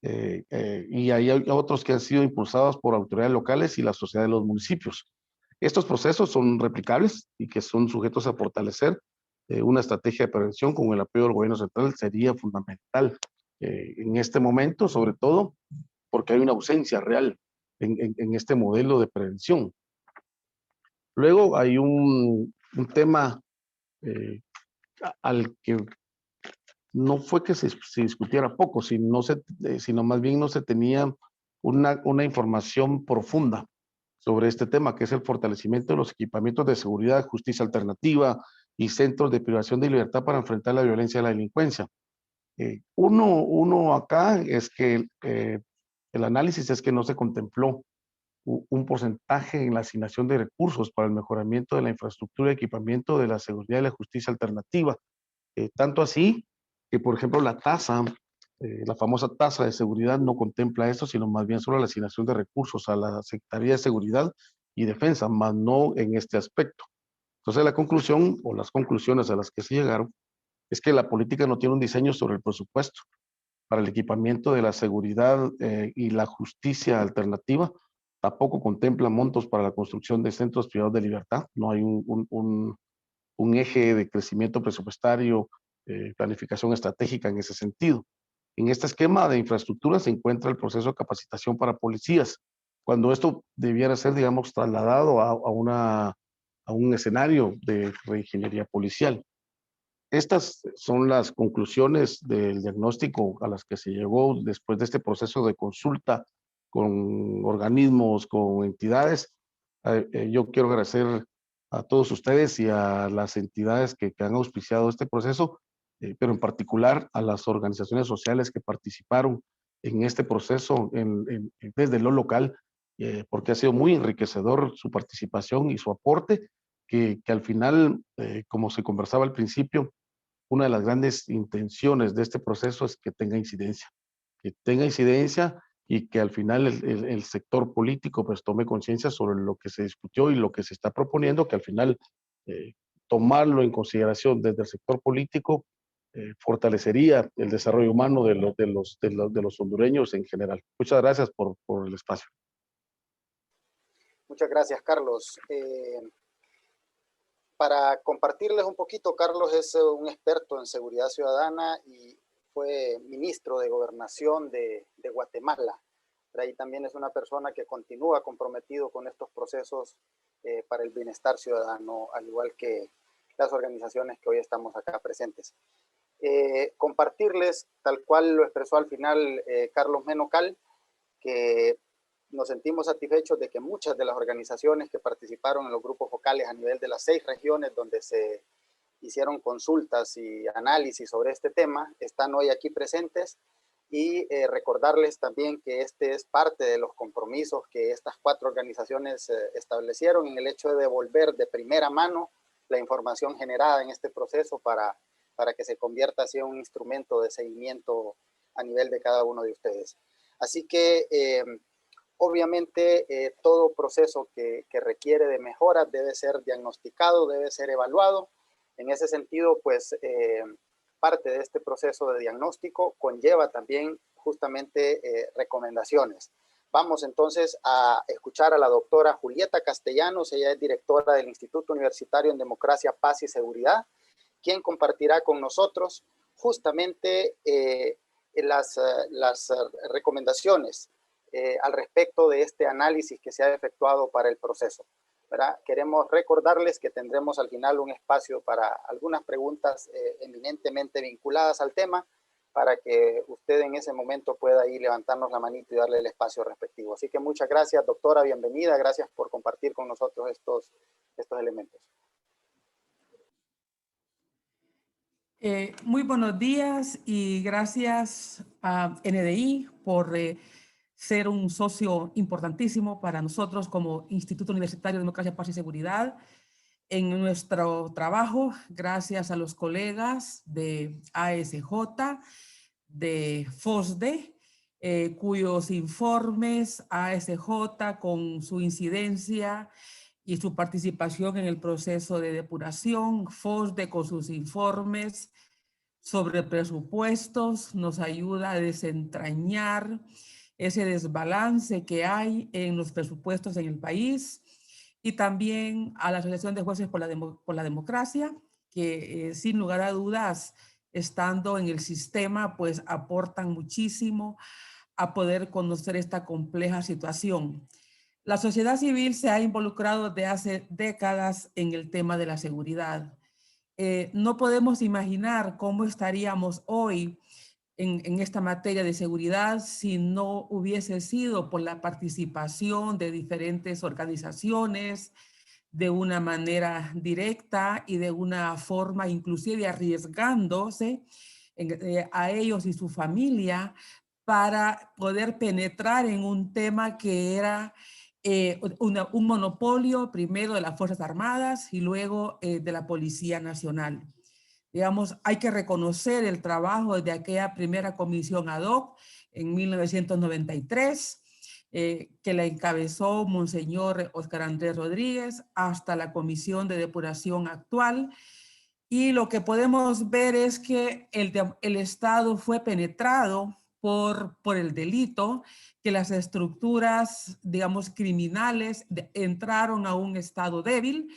Speaker 3: y hay otros que han sido impulsados por autoridades locales y la sociedad de los municipios. Estos procesos son replicables y que son sujetos a fortalecer. Una estrategia de prevención con el apoyo del gobierno central sería fundamental en este momento, sobre todo porque hay una ausencia real en este modelo de prevención. Luego hay un tema al que no fue que se discutiera poco, sino más bien no se tenía una información profunda sobre este tema, que es el fortalecimiento de los equipamientos de seguridad, justicia alternativa y centros de privación de libertad para enfrentar la violencia y la delincuencia. Uno acá es que el análisis es que no se contempló un porcentaje en la asignación de recursos para el mejoramiento de la infraestructura y equipamiento de la seguridad y la justicia alternativa. Tanto así que, por ejemplo, la famosa tasa de seguridad no contempla eso, sino más bien solo la asignación de recursos a la Secretaría de Seguridad y Defensa, más no en este aspecto. Entonces, la conclusión o las conclusiones a las que se llegaron es que la política no tiene un diseño sobre el presupuesto para el equipamiento de la seguridad y la justicia alternativa. Tampoco contempla montos para la construcción de centros privados de libertad. No hay un eje de crecimiento presupuestario, planificación estratégica en ese sentido. En este esquema de infraestructura se encuentra el proceso de capacitación para policías, cuando esto debiera ser, digamos, trasladado a un escenario de reingeniería policial. Estas son las conclusiones del diagnóstico a las que se llegó después de este proceso de consulta con organismos, con entidades. Yo quiero agradecer a todos ustedes y a las entidades que han auspiciado este proceso, pero en particular a las organizaciones sociales que participaron en este proceso desde lo local, porque ha sido muy enriquecedor su participación y su aporte, que al final, como se conversaba al principio, una de las grandes intenciones de este proceso es que tenga incidencia y que al final el sector político pues tome conciencia sobre lo que se discutió y lo que se está proponiendo, que al final tomarlo en consideración desde el sector político fortalecería el desarrollo humano de los hondureños en general. Muchas gracias por el espacio.
Speaker 1: Muchas gracias, Carlos. Para compartirles un poquito, Carlos es un experto en seguridad ciudadana y fue ministro de Gobernación de Guatemala. Pero ahí también es una persona que continúa comprometido con estos procesos para el bienestar ciudadano, al igual que las organizaciones que hoy estamos acá presentes. Compartirles, tal cual lo expresó al final Carlos Menocal, que nos sentimos satisfechos de que muchas de las organizaciones que participaron en los grupos focales a nivel de las 6 regiones donde se hicieron consultas y análisis sobre este tema están hoy aquí presentes y recordarles también que este es parte de los compromisos que estas 4 organizaciones establecieron en el hecho de devolver de primera mano la información generada en este proceso para que se convierta así en un instrumento de seguimiento a nivel de cada uno de ustedes. Así que obviamente todo proceso que requiere de mejora debe ser diagnosticado, debe ser evaluado. En ese sentido, pues parte de este proceso de diagnóstico conlleva también justamente recomendaciones. Vamos entonces a escuchar a la doctora Julieta Castellanos. Ella es directora del Instituto Universitario en Democracia, Paz y Seguridad, quien compartirá con nosotros justamente las recomendaciones al respecto de este análisis que se ha efectuado para el proceso, ¿verdad? Queremos recordarles que tendremos al final un espacio para algunas preguntas eminentemente vinculadas al tema, para que usted en ese momento pueda ahí levantarnos la manito y darle el espacio respectivo. Así que muchas gracias, doctora, bienvenida, gracias por compartir con nosotros estos elementos.
Speaker 4: Muy buenos días y gracias a NDI por ser un socio importantísimo para nosotros como Instituto Universitario de Democracia, Paz y Seguridad en nuestro trabajo, gracias a los colegas de ASJ, de FOSDE, cuyos informes ASJ con su incidencia y su participación en el proceso de depuración, FOSDE con sus informes sobre presupuestos nos ayuda a desentrañar ese desbalance que hay en los presupuestos en el país, y también a la Asociación de Jueces por la Democracia, que sin lugar a dudas, estando en el sistema, pues aportan muchísimo a poder conocer esta compleja situación. La sociedad civil se ha involucrado desde hace décadas en el tema de la seguridad. No podemos imaginar cómo estaríamos hoy en esta materia de seguridad si no hubiese sido por la participación de diferentes organizaciones de una manera directa y de una forma inclusive arriesgándose a ellos y su familia para poder penetrar en un tema que era un monopolio primero de las Fuerzas Armadas y luego de la Policía Nacional. Digamos, hay que reconocer el trabajo de aquella primera comisión ad hoc en 1993, que la encabezó Monseñor Óscar Andrés Rodríguez, hasta la comisión de depuración actual. Y lo que podemos ver es que el Estado fue penetrado por el delito, que las estructuras, digamos, criminales entraron a un estado débil,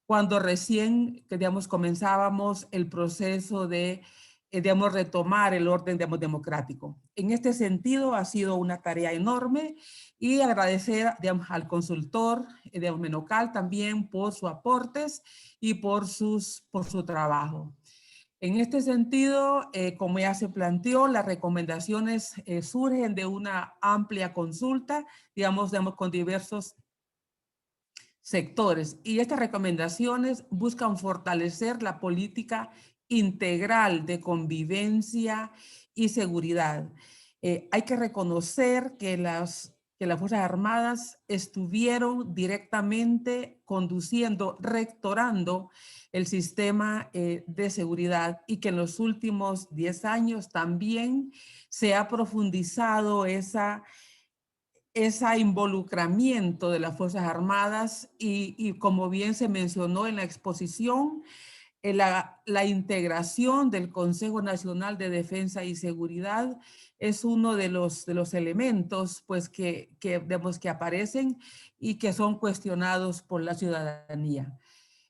Speaker 4: cuando recién, digamos, comenzábamos el proceso de, digamos, retomar el orden, digamos, democrático. En este sentido, ha sido una tarea enorme y agradecer, digamos, al consultor, digamos, Menocal también por sus aportes y por su trabajo. En este sentido, como ya se planteó, las recomendaciones surgen de una amplia consulta, digamos, con diversos sectores, y estas recomendaciones buscan fortalecer la política integral de convivencia y seguridad. Hay que reconocer que las Fuerzas Armadas estuvieron directamente conduciendo, rectorando el sistema de seguridad, y que en los últimos 10 años también se ha profundizado ese involucramiento de las Fuerzas Armadas y como bien se mencionó en la exposición, la integración del Consejo Nacional de Defensa y Seguridad es uno de los elementos pues, que aparecen y que son cuestionados por la ciudadanía.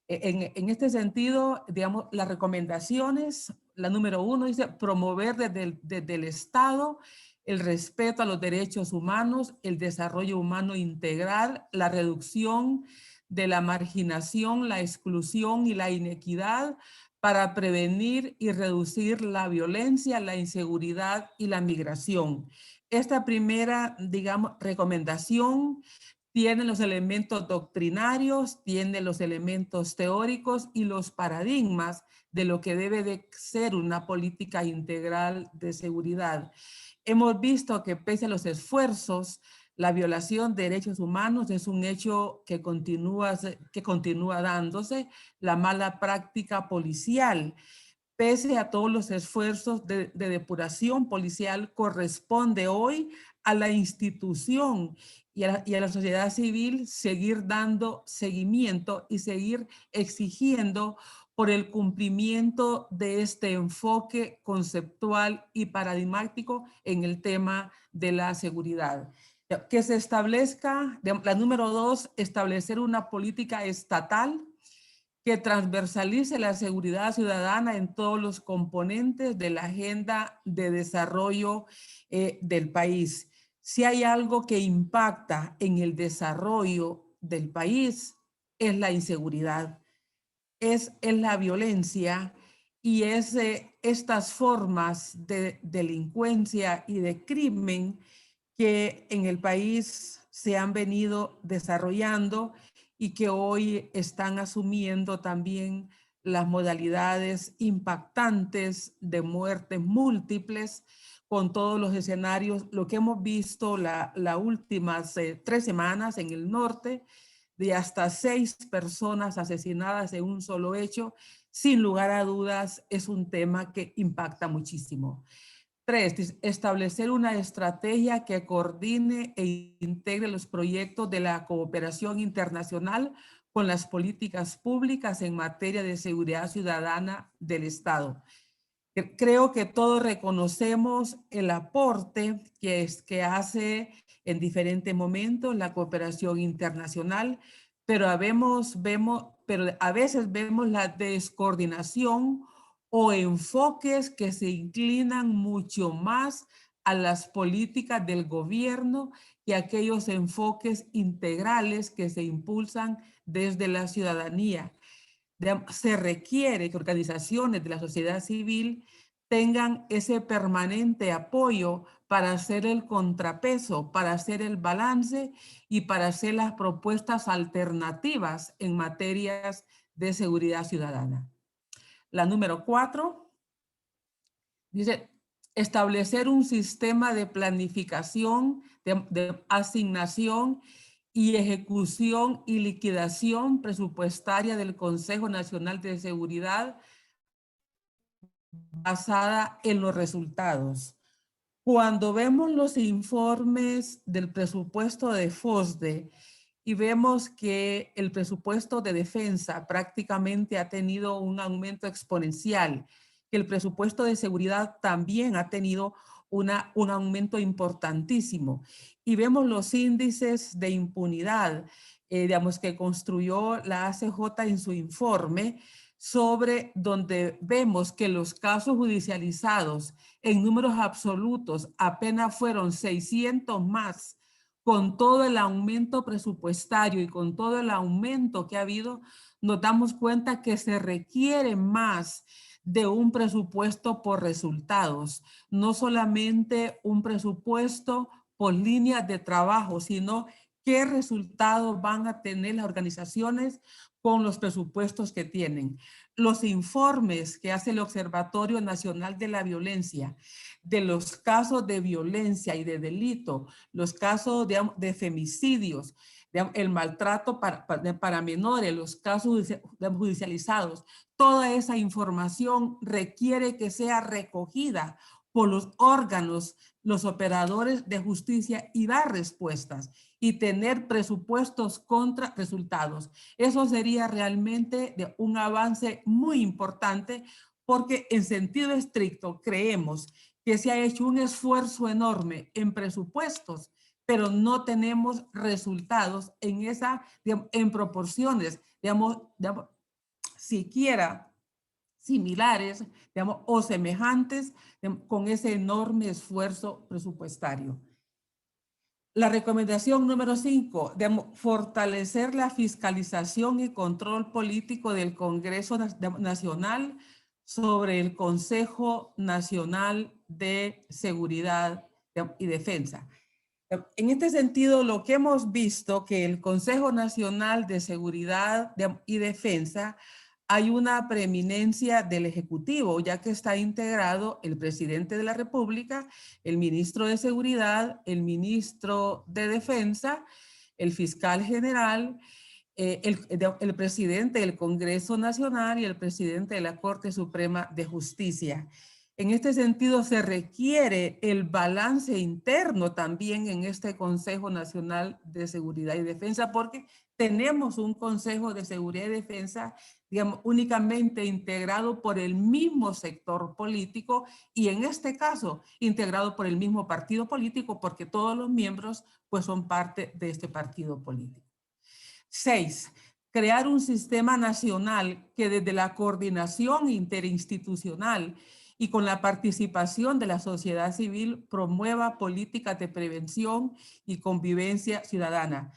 Speaker 4: En este sentido, digamos, las recomendaciones, la número 1 dice promover desde el Estado el respeto a los derechos humanos, el desarrollo humano integral, la reducción de la marginación, la exclusión y la inequidad para prevenir y reducir la violencia, la inseguridad y la migración. Esta primera, digamos, recomendación tiene los elementos doctrinarios, tiene los elementos teóricos y los paradigmas de lo que debe de ser una política integral de seguridad. Hemos visto que pese a los esfuerzos, la violación de derechos humanos es un hecho que continúa dándose. La mala práctica policial, pese a todos los esfuerzos de depuración policial, corresponde hoy a la institución y a la sociedad civil seguir dando seguimiento y seguir exigiendo por el cumplimiento de este enfoque conceptual y paradigmático en el tema de la seguridad. Que se establezca, la número 2, establecer una política estatal que transversalice la seguridad ciudadana en todos los componentes de la agenda de desarrollo del país. Si hay algo que impacta en el desarrollo del país, es la inseguridad, es la violencia y es estas formas de delincuencia y de crimen que en el país se han venido desarrollando y que hoy están asumiendo también las modalidades impactantes de muertes múltiples con todos los escenarios, lo que hemos visto las últimas 3 semanas en el norte, de hasta 6 personas asesinadas en un solo hecho, sin lugar a dudas es un tema que impacta muchísimo. 3, establecer una estrategia que coordine e integre los proyectos de la cooperación internacional con las políticas públicas en materia de seguridad ciudadana del Estado. Creo que todos reconocemos el aporte que hace en diferentes momentos la cooperación internacional, pero a veces vemos la descoordinación o enfoques que se inclinan mucho más a las políticas del gobierno que aquellos enfoques integrales que se impulsan desde la ciudadanía. Se requiere que organizaciones de la sociedad civil tengan ese permanente apoyo para hacer el contrapeso, para hacer el balance y para hacer las propuestas alternativas en materias de seguridad ciudadana. La número 4 dice establecer un sistema de planificación, de asignación y ejecución y liquidación presupuestaria del Consejo Nacional de Seguridad basada en los resultados. Cuando vemos los informes del presupuesto de FOSDE y vemos que el presupuesto de defensa prácticamente ha tenido un aumento exponencial, que el presupuesto de seguridad también ha tenido un aumento importantísimo, y vemos los índices de impunidad, digamos, que construyó la ACJ en su informe, sobre donde vemos que los casos judicializados en números absolutos apenas fueron 600 más, con todo el aumento presupuestario y con todo el aumento que ha habido, nos damos cuenta que se requiere más de un presupuesto por resultados, no solamente un presupuesto por líneas de trabajo, sino qué resultados van a tener las organizaciones con los presupuestos que tienen. Los informes que hace el Observatorio Nacional de la Violencia, de los casos de violencia y de delito, los casos de femicidios, el maltrato para menores, los casos judicializados, toda esa información requiere que sea recogida por los órganos, los operadores de justicia y dar respuestas y tener presupuestos contra resultados. Eso sería realmente un avance muy importante porque en sentido estricto creemos que se ha hecho un esfuerzo enorme en presupuestos, pero no tenemos resultados en proporciones, siquiera similares, o semejantes con ese enorme esfuerzo presupuestario. La recomendación número 5, fortalecer la fiscalización y control político del Congreso Nacional sobre el Consejo Nacional de Seguridad y Defensa. En este sentido, lo que hemos visto que el Consejo Nacional de Seguridad y Defensa hay una preeminencia del Ejecutivo, ya que está integrado el presidente de la República, el ministro de Seguridad, el ministro de Defensa, el fiscal general, el presidente del Congreso Nacional y el presidente de la Corte Suprema de Justicia. En este sentido, se requiere el balance interno también en este Consejo Nacional de Seguridad y Defensa, porque tenemos un Consejo de Seguridad y Defensa, digamos, únicamente integrado por el mismo sector político y en este caso integrado por el mismo partido político, porque todos los miembros pues son parte de este partido político. 6. Crear un sistema nacional que desde la coordinación interinstitucional y con la participación de la sociedad civil promueva políticas de prevención y convivencia ciudadana.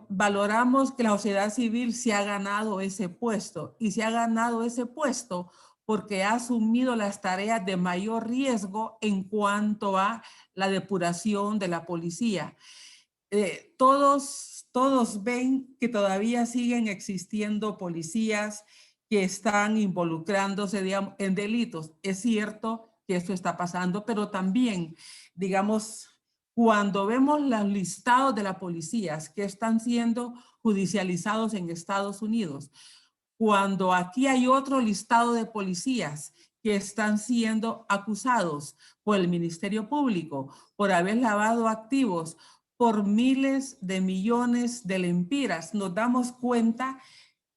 Speaker 4: Valoramos que la sociedad civil se ha ganado ese puesto y se ha ganado ese puesto porque ha asumido las tareas de mayor riesgo en cuanto a la depuración de la policía. Todos ven que todavía siguen existiendo policías que están involucrándose, digamos, en delitos. Es cierto que esto está pasando, pero también, digamos, cuando vemos los listados de las policías que están siendo judicializados en Estados Unidos, cuando aquí hay otro listado de policías que están siendo acusados por el Ministerio Público por haber lavado activos por miles de millones de lempiras, nos damos cuenta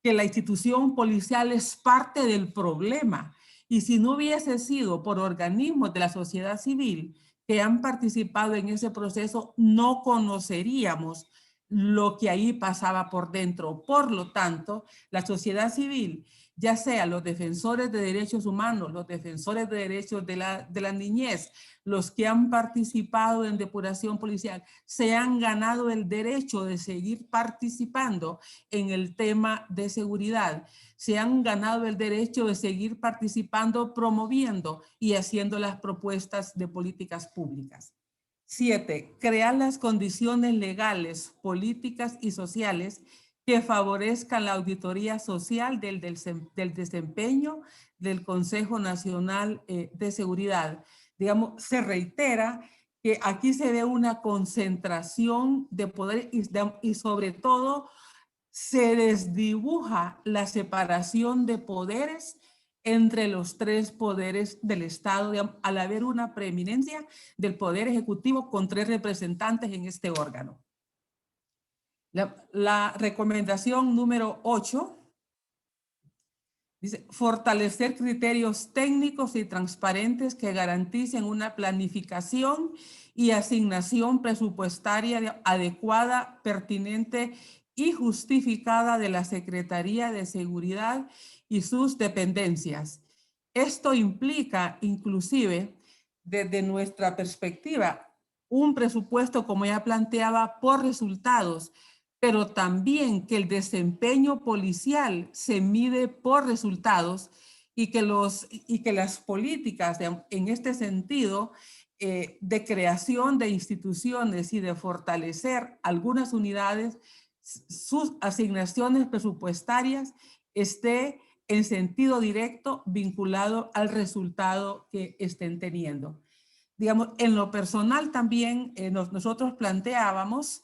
Speaker 4: que la institución policial es parte del problema. Y si no hubiese sido por organismos de la sociedad civil que han participado en ese proceso, no conoceríamos lo que ahí pasaba por dentro. Por lo tanto, la sociedad civil, ya sea los defensores de derechos humanos, los defensores de derechos de la niñez, los que han participado en depuración policial, se han ganado el derecho de seguir participando en el tema de seguridad. Se han ganado el derecho de seguir participando, promoviendo y haciendo las propuestas de políticas públicas. 7. Crear las condiciones legales, políticas y sociales que favorezcan la auditoría social del desempeño del Consejo Nacional de Seguridad. Digamos, se reitera que aquí se ve una concentración de poder y sobre todo se desdibuja la separación de poderes entre los tres poderes del Estado, digamos, al haber una preeminencia del Poder Ejecutivo con 3 representantes en este órgano. La recomendación número 8 dice, fortalecer criterios técnicos y transparentes que garanticen una planificación y asignación presupuestaria adecuada, pertinente y justificada de la Secretaría de Seguridad y sus dependencias. Esto implica, inclusive, desde nuestra perspectiva, un presupuesto, como ya planteaba, por resultados, pero también que el desempeño policial se mide por resultados y que las políticas en este sentido de creación de instituciones y de fortalecer algunas unidades, sus asignaciones presupuestarias esté en sentido directo vinculado al resultado que estén teniendo. Digamos, en lo personal también nosotros planteábamos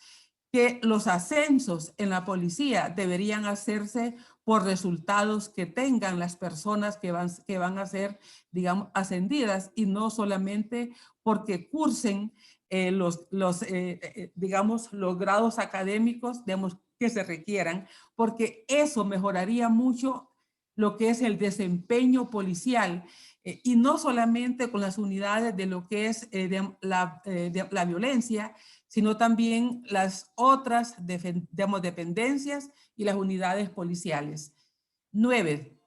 Speaker 4: que los ascensos en la policía deberían hacerse por resultados que tengan las personas que van a ser, digamos, ascendidas y no solamente porque cursen digamos, los grados académicos, digamos, que se requieran, porque eso mejoraría mucho lo que es el desempeño policial y no solamente con las unidades de lo que es la violencia, sino también las otras digamos, dependencias y las unidades policiales. 9.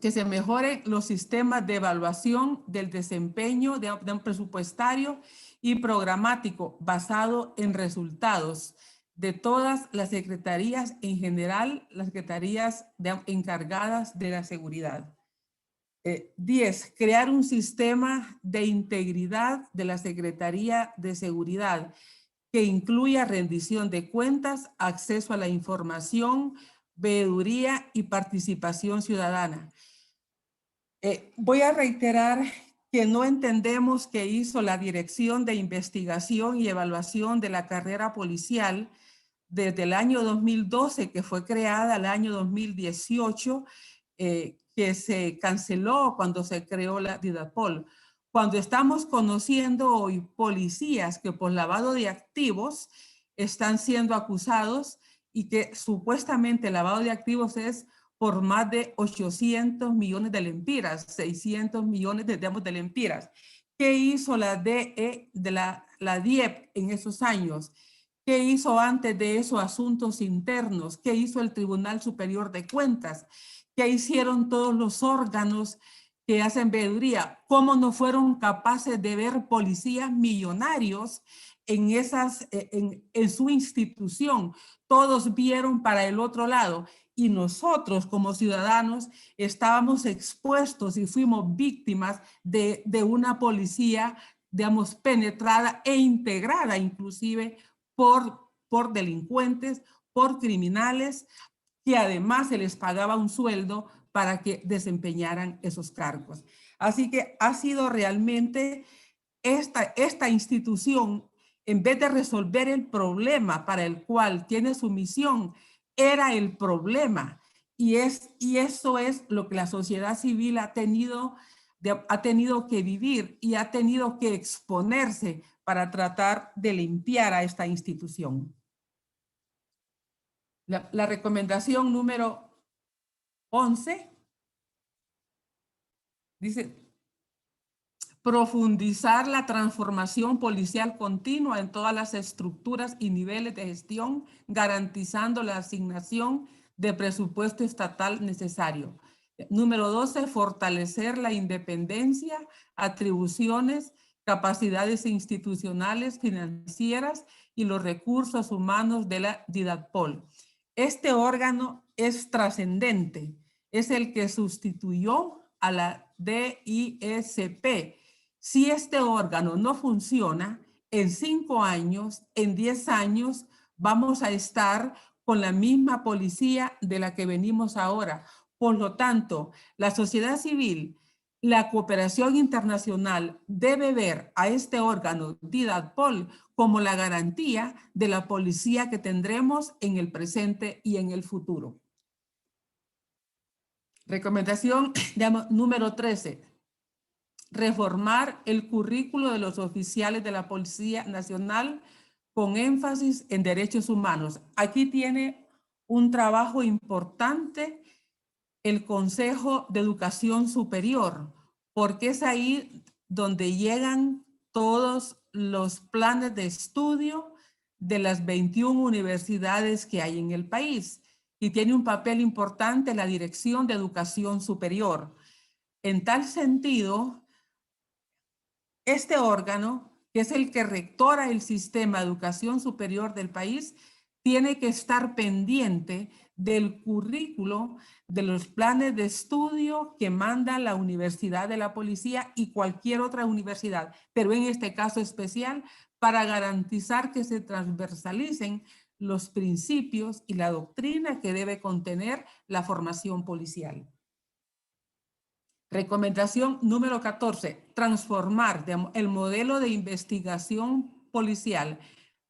Speaker 4: Que se mejoren los sistemas de evaluación del desempeño de un presupuestario y programático basado en resultados de todas las secretarías, en general las secretarías encargadas de la seguridad. 10. Crear un sistema de integridad de la Secretaría de Seguridad que incluya rendición de cuentas, acceso a la información, veeduría y participación ciudadana. Voy a reiterar que no entendemos que hizo la Dirección de Investigación y Evaluación de la Carrera Policial desde el año 2012, que fue creada al año 2018, que se canceló cuando se creó la DIDAPOL. Cuando estamos conociendo hoy policías que por lavado de activos están siendo acusados y que supuestamente el lavado de activos es por más de 800 millones de lempiras, 600 millones de lempiras. ¿Qué hizo la DIEP en esos años? ¿Qué hizo antes de eso Asuntos Internos? ¿Qué hizo el Tribunal Superior de Cuentas? ¿Qué hicieron todos los órganos que hacen veeduría? ¿Cómo no fueron capaces de ver policías millonarios en su institución? Todos vieron para el otro lado y nosotros como ciudadanos estábamos expuestos y fuimos víctimas de una policía, digamos, penetrada e integrada inclusive por delincuentes, por criminales, que además se les pagaba un sueldo para que desempeñaran esos cargos. Así que ha sido realmente esta institución, en vez de resolver el problema para el cual tiene su misión, era el problema. Y eso es lo que la sociedad civil ha tenido que vivir y ha tenido que exponerse para tratar de limpiar a esta institución. La recomendación número 11 dice: profundizar la transformación policial continua en todas las estructuras y niveles de gestión, garantizando la asignación de presupuesto estatal necesario. Número 12, fortalecer la independencia, atribuciones, capacidades institucionales, financieras y los recursos humanos de la DIDAPOL. Este órgano es trascendente, es el que sustituyó a la DISP. Si este órgano no funciona, en 5 años, en 10 años, vamos a estar con la misma policía de la que venimos ahora. Por lo tanto, la sociedad civil, la cooperación internacional debe ver a este órgano DIDAPOL como la garantía de la policía que tendremos en el presente y en el futuro. Recomendación número 13. Reformar el currículo de los oficiales de la Policía Nacional con énfasis en derechos humanos. Aquí tiene un trabajo importante el Consejo de Educación Superior, porque es ahí donde llegan todos los planes de estudio de las 21 universidades que hay en el país, y tiene un papel importante la Dirección de Educación Superior. En tal sentido, este órgano, que es el que rectora el sistema de educación superior del país, tiene que estar pendiente del currículo, de los planes de estudio que manda la Universidad de la Policía y cualquier otra universidad, pero en este caso especial, para garantizar que se transversalicen los principios y la doctrina que debe contener la formación policial. Recomendación número 14, transformar el modelo de investigación policial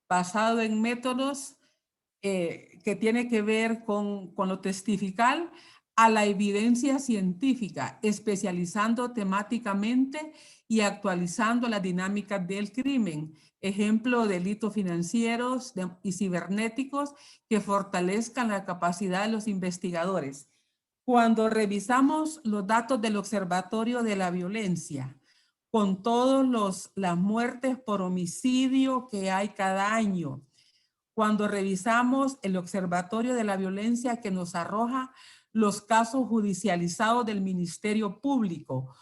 Speaker 4: basado en métodos que tiene que ver con lo testifical a la evidencia científica, especializando temáticamente y actualizando la dinámica del crimen. Ejemplo, delitos financieros y cibernéticos que fortalezcan la capacidad de los investigadores. Cuando revisamos los datos del Observatorio de la Violencia, con todas las muertes por homicidio que hay cada año, cuando revisamos el Observatorio de la Violencia que nos arroja los casos judicializados del Ministerio Público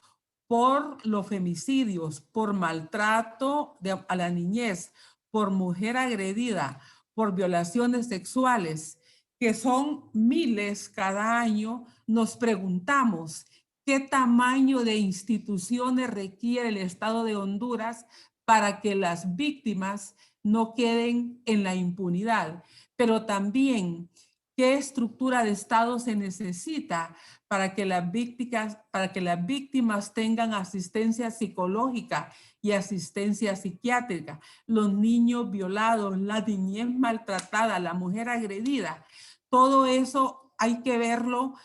Speaker 4: por los femicidios, por maltrato a la niñez, por mujer agredida, por violaciones sexuales, que son miles cada año, nos preguntamos qué tamaño de instituciones requiere el Estado de Honduras para que las víctimas no queden en la impunidad, pero también qué estructura de Estado se necesita para que las víctimas tengan asistencia psicológica y asistencia psiquiátrica, los niños violados, la niñez maltratada, la mujer agredida. Todo eso hay que verlo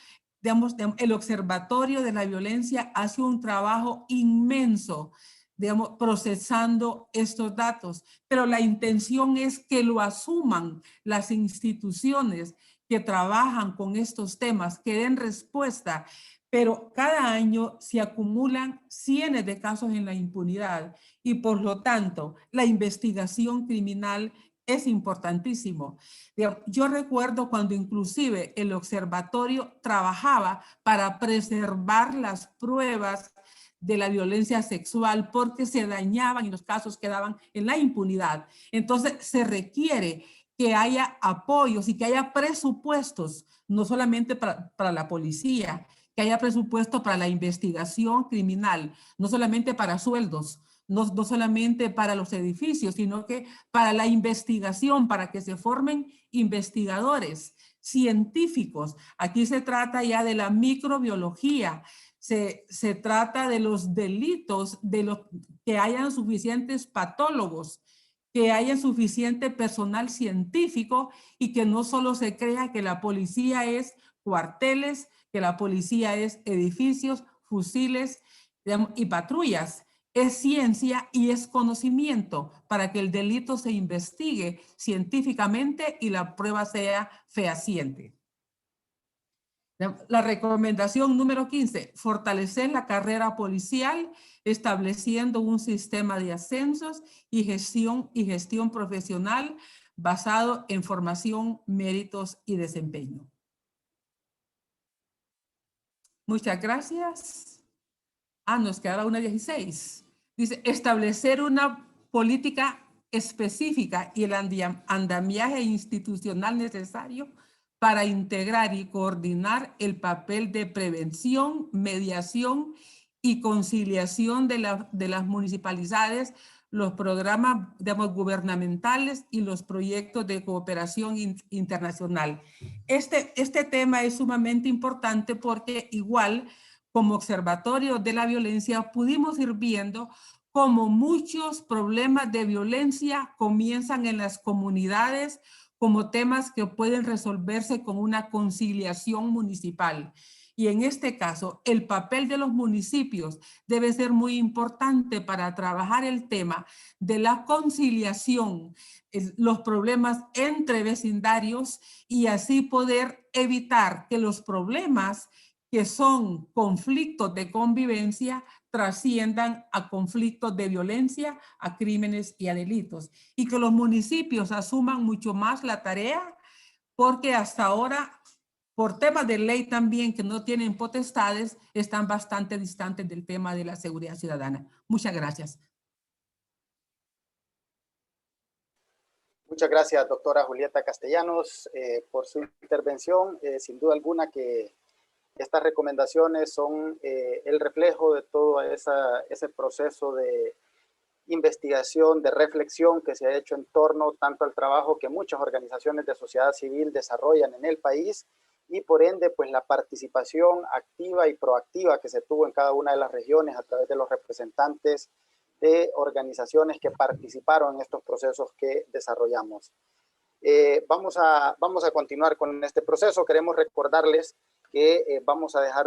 Speaker 4: digamos, el Observatorio de la Violencia hace un trabajo inmenso, digamos, procesando estos datos, pero la intención es que lo asuman las instituciones que trabajan con estos temas, que den respuesta, pero cada año se acumulan cientos de casos en la impunidad y por lo tanto la investigación criminal es importantísimo. Yo recuerdo cuando inclusive el observatorio trabajaba para preservar las pruebas de la violencia sexual porque se dañaban y los casos quedaban en la impunidad. Entonces se requiere que haya apoyos y que haya presupuestos, no solamente para la policía, que haya presupuesto para la investigación criminal, no solamente para sueldos, no solamente para los edificios, sino que para la investigación, para que se formen investigadores científicos. Aquí se trata ya de la microbiología, se trata de los delitos, de los que hayan suficientes patólogos, que haya suficiente personal científico y que no solo se crea que la policía es cuarteles, que la policía es edificios, fusiles, digamos, y patrullas. Es ciencia y es conocimiento para que el delito se investigue científicamente y la prueba sea fehaciente. La recomendación número 15, fortalecer la carrera policial estableciendo un sistema de ascensos y gestión profesional basado en formación, méritos y desempeño. Muchas gracias. Nos queda una 16. Dice, establecer una política específica y el andamiaje institucional necesario para integrar y coordinar el papel de prevención, mediación y conciliación de las municipalidades, los programas, digamos, gubernamentales y los proyectos de cooperación internacional. Este tema es sumamente importante porque igual como observatorio de la violencia pudimos ir viendo cómo muchos problemas de violencia comienzan en las comunidades como temas que pueden resolverse con una conciliación municipal. Y en este caso, el papel de los municipios debe ser muy importante para trabajar el tema de la conciliación, los problemas entre vecindarios y así poder evitar que los problemas que son conflictos de convivencia trasciendan a conflictos de violencia, a crímenes y a delitos. Y que los municipios asuman mucho más la tarea, porque hasta ahora, por temas de ley también que no tienen potestades, están bastante distantes del tema de la seguridad ciudadana. Muchas gracias.
Speaker 1: Muchas gracias, doctora Julieta Castellanos, por su intervención. Sin duda alguna que estas recomendaciones son el reflejo de todo ese proceso de investigación, de reflexión que se ha hecho en torno tanto al trabajo que muchas organizaciones de sociedad civil desarrollan en el país y por ende pues la participación activa y proactiva que se tuvo en cada una de las regiones a través de los representantes de organizaciones que participaron en estos procesos que desarrollamos. Vamos a continuar con este proceso. Queremos recordarles que vamos a dejar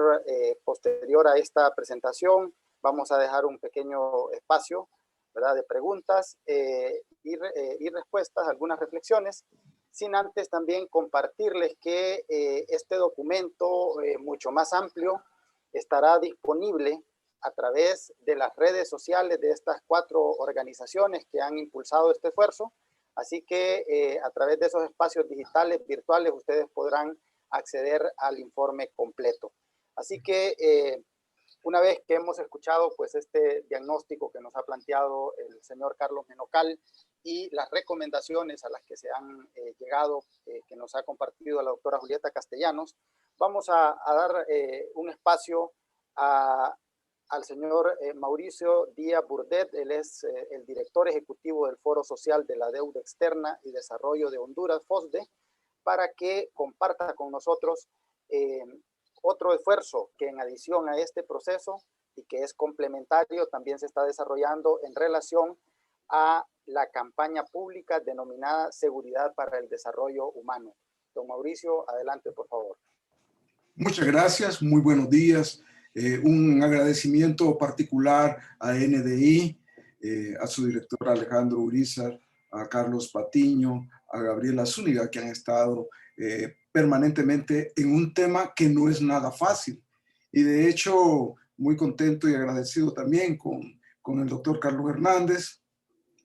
Speaker 1: posterior a esta presentación, vamos a dejar un pequeño espacio, ¿verdad?, de preguntas y respuestas, algunas reflexiones, sin antes también compartirles que este documento mucho más amplio estará disponible a través de las redes sociales de estas 4 organizaciones que han impulsado este esfuerzo. Así que a través de esos espacios digitales, virtuales, ustedes podrán acceder al informe completo. Así que una vez que hemos escuchado pues este diagnóstico que nos ha planteado el señor Carlos Menocal y las recomendaciones a las que se han llegado, que nos ha compartido la doctora Julieta Castellanos, vamos a dar un espacio al señor Mauricio Díaz Burdet. Él es el director ejecutivo del Foro Social de la Deuda Externa y Desarrollo de Honduras, FOSDE, para que comparta con nosotros otro esfuerzo que en adición a este proceso y que es complementario también se está desarrollando en relación a la campaña pública denominada Seguridad para el Desarrollo Humano. Don Mauricio, adelante, por favor.
Speaker 5: Muchas gracias, muy buenos días. Un agradecimiento particular a NDI, a su director Alejandro Urizar, a Carlos Patiño, a Gabriela Zúñiga, que han estado permanentemente en un tema que no es nada fácil. Y de hecho, muy contento y agradecido también con el doctor Carlos Hernández,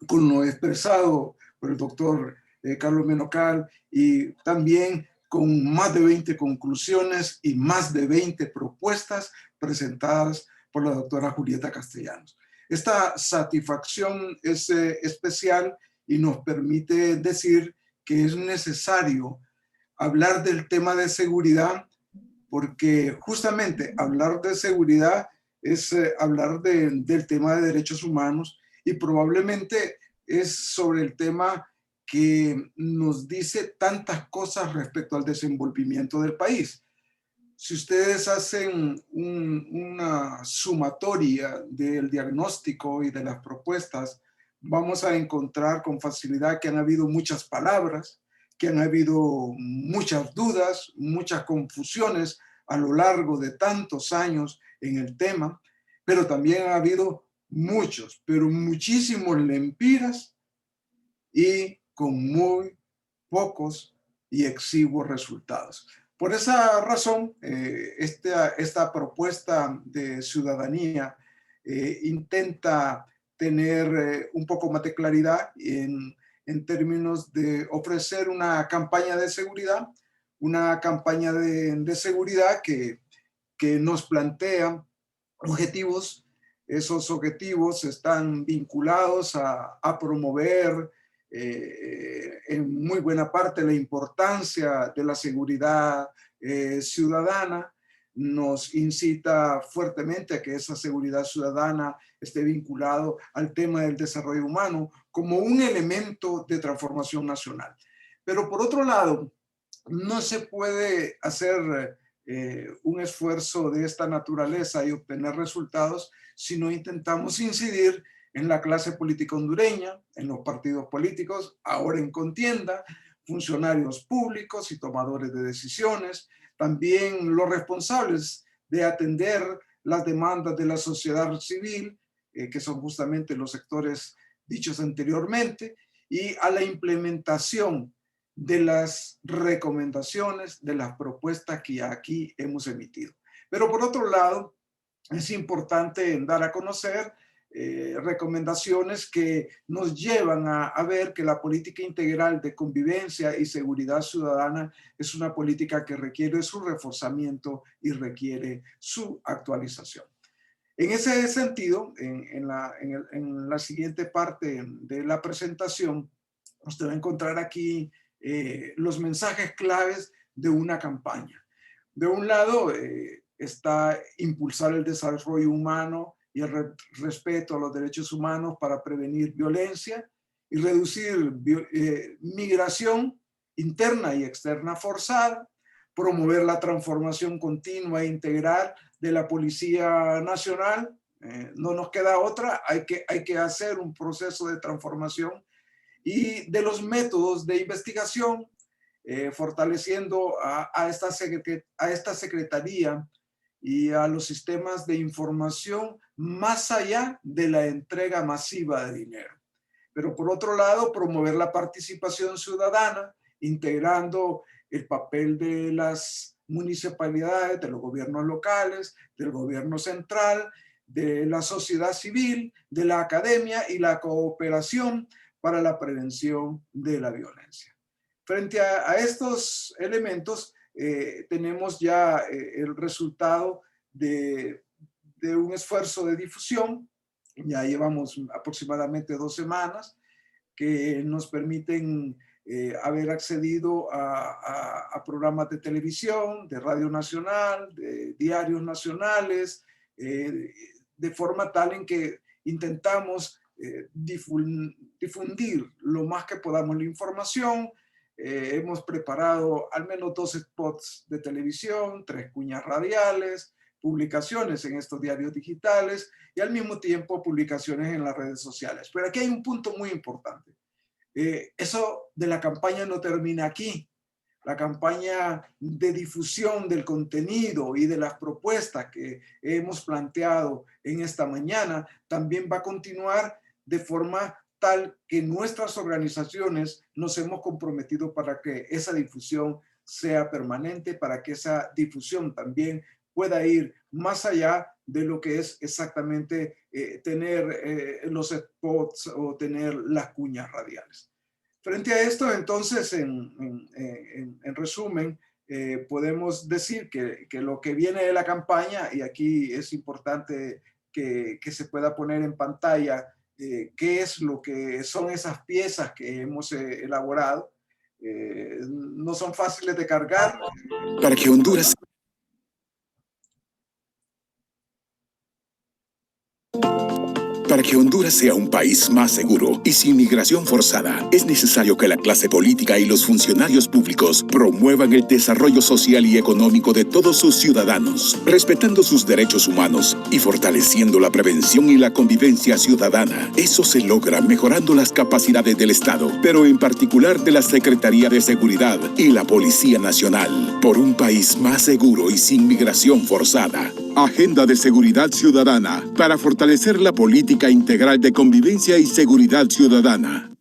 Speaker 5: con lo expresado por el doctor Carlos Menocal, y también con más de 20 conclusiones y más de 20 propuestas presentadas por la doctora Julieta Castellanos. Esta satisfacción es especial y nos permite decir que es necesario hablar del tema de seguridad, porque justamente hablar de seguridad es hablar del tema de derechos humanos, y probablemente es sobre el tema que nos dice tantas cosas respecto al desenvolvimiento del país. Si ustedes hacen una sumatoria del diagnóstico y de las propuestas, vamos a encontrar con facilidad que han habido muchas palabras, que han habido muchas dudas, muchas confusiones a lo largo de tantos años en el tema, pero también ha habido muchos, pero muchísimos lempiras y con muy pocos y exiguos resultados. Por esa razón, esta propuesta de ciudadanía intenta tener un poco más de claridad en términos de ofrecer una campaña de seguridad, que nos plantea objetivos. Esos objetivos están vinculados a promover en muy buena parte la importancia de la seguridad ciudadana. Nos incita fuertemente a que esa seguridad ciudadana esté vinculado al tema del desarrollo humano como un elemento de transformación nacional. Pero por otro lado, no se puede hacer un esfuerzo de esta naturaleza y obtener resultados si no intentamos incidir en la clase política hondureña, en los partidos políticos, ahora en contienda, funcionarios públicos y tomadores de decisiones, también los responsables de atender las demandas de la sociedad civil, que son justamente los sectores dichos anteriormente, y a la implementación de las recomendaciones, de las propuestas que aquí hemos emitido. Pero por otro lado, es importante dar a conocer recomendaciones que nos llevan a ver que la política integral de convivencia y seguridad ciudadana es una política que requiere su reforzamiento y requiere su actualización. En ese sentido, en la siguiente parte de la presentación, usted va a encontrar aquí los mensajes claves de una campaña. De un lado está impulsar el desarrollo humano y el respeto a los derechos humanos para prevenir violencia y reducir migración interna y externa forzada, promover la transformación continua e integral de la Policía Nacional. No nos queda otra, hay que hacer un proceso de transformación, y de los métodos de investigación, fortaleciendo a esta secretaría y a los sistemas de información más allá de la entrega masiva de dinero. Pero por otro lado, promover la participación ciudadana, integrando el papel de las municipalidades, de los gobiernos locales, del gobierno central, de la sociedad civil, de la academia y la cooperación para la prevención de la violencia. Frente a estos elementos, tenemos ya el resultado de un esfuerzo de difusión. Ya llevamos aproximadamente 2 semanas que nos permiten haber accedido a programas de televisión, de Radio Nacional, de diarios nacionales, de forma tal en que intentamos difundir lo más que podamos la información. Hemos preparado al menos 2 spots de televisión, 3 cuñas radiales, publicaciones en estos diarios digitales y al mismo tiempo publicaciones en las redes sociales. Pero aquí hay un punto muy importante. Eso de la campaña no termina aquí, La campaña de difusión del contenido y de las propuestas que hemos planteado en esta mañana también va a continuar de forma tal que nuestras organizaciones nos hemos comprometido para que esa difusión sea permanente, para que esa difusión también pueda ir más allá de lo que es exactamente tener los spots o tener las cuñas radiales. Frente a esto, entonces, en resumen, podemos decir que lo que viene de la campaña, y aquí es importante que se pueda poner en pantalla qué es lo que son esas piezas que hemos elaborado. No son fáciles de cargar.
Speaker 6: Para que Honduras Para que Honduras sea un país más seguro y sin migración forzada, es necesario que la clase política y los funcionarios públicos promuevan el desarrollo social y económico de todos sus ciudadanos, respetando sus derechos humanos y fortaleciendo la prevención y la convivencia ciudadana. Eso se logra mejorando las capacidades del Estado, pero en particular de la Secretaría de Seguridad y la Policía Nacional, por un país más seguro y sin migración forzada. Agenda de Seguridad Ciudadana para fortalecer la política integral de convivencia y seguridad ciudadana.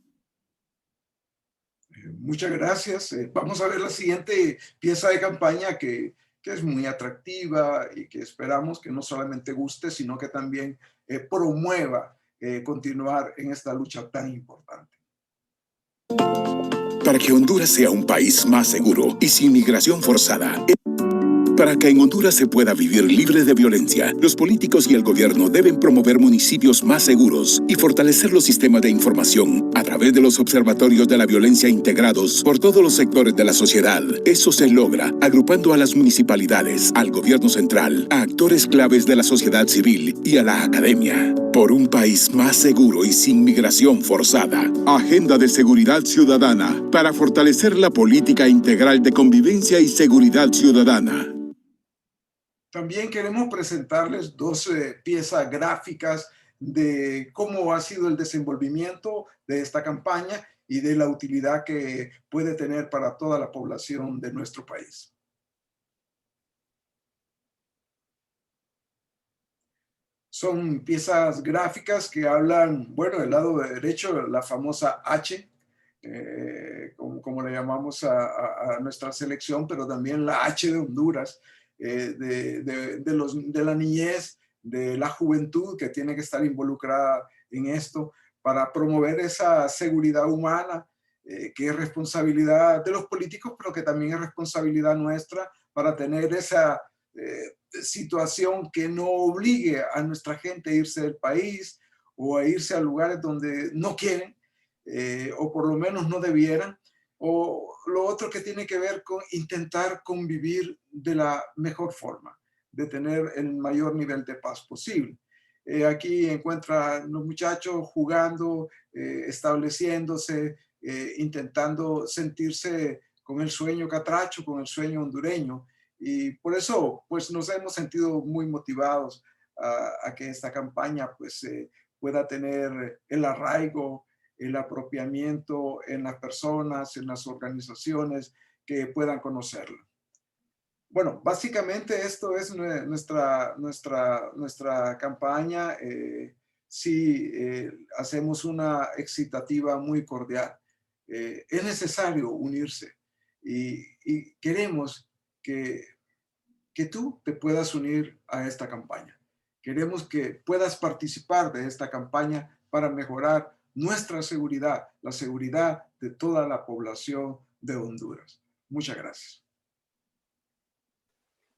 Speaker 5: Muchas gracias. Vamos a ver la siguiente pieza de campaña que es muy atractiva y que esperamos que no solamente guste, sino que también promueva continuar en esta lucha tan importante.
Speaker 6: Para que Honduras sea un país más seguro y sin migración forzada. Para que en Honduras se pueda vivir libre de violencia, los políticos y el gobierno deben promover municipios más seguros y fortalecer los sistemas de información a través de los observatorios de la violencia integrados por todos los sectores de la sociedad. Eso se logra agrupando a las municipalidades, al gobierno central, a actores claves de la sociedad civil y a la academia. Por un país más seguro y sin migración forzada. Agenda de Seguridad Ciudadana para fortalecer la política integral de convivencia y seguridad ciudadana.
Speaker 5: También queremos presentarles dos piezas gráficas de cómo ha sido el desenvolvimiento de esta campaña y de la utilidad que puede tener para toda la población de nuestro país. Son piezas gráficas que hablan, bueno, del lado derecho, la famosa H, como le llamamos a nuestra selección, pero también la H de Honduras, de la niñez, de la juventud que tiene que estar involucrada en esto para promover esa seguridad humana, que es responsabilidad de los políticos, pero que también es responsabilidad nuestra para tener esa situación que no obligue a nuestra gente a irse del país o a irse a lugares donde no quieren, o por lo menos no debieran. O lo otro que tiene que ver con intentar convivir de la mejor forma, de tener el mayor nivel de paz posible. Aquí encuentran los muchachos jugando, estableciéndose, intentando sentirse con el sueño catracho, con el sueño hondureño. Y por eso pues, nos hemos sentido muy motivados a que esta campaña pues, pueda tener el arraigo, el apropiamiento en las personas, en las organizaciones que puedan conocerlo. Bueno, básicamente esto es nuestra campaña. Sí, hacemos una excitativa muy cordial. Es necesario unirse y queremos que tú te puedas unir a esta campaña. Queremos que puedas participar de esta campaña para mejorar nuestra seguridad, la seguridad de toda la población de Honduras. Muchas gracias.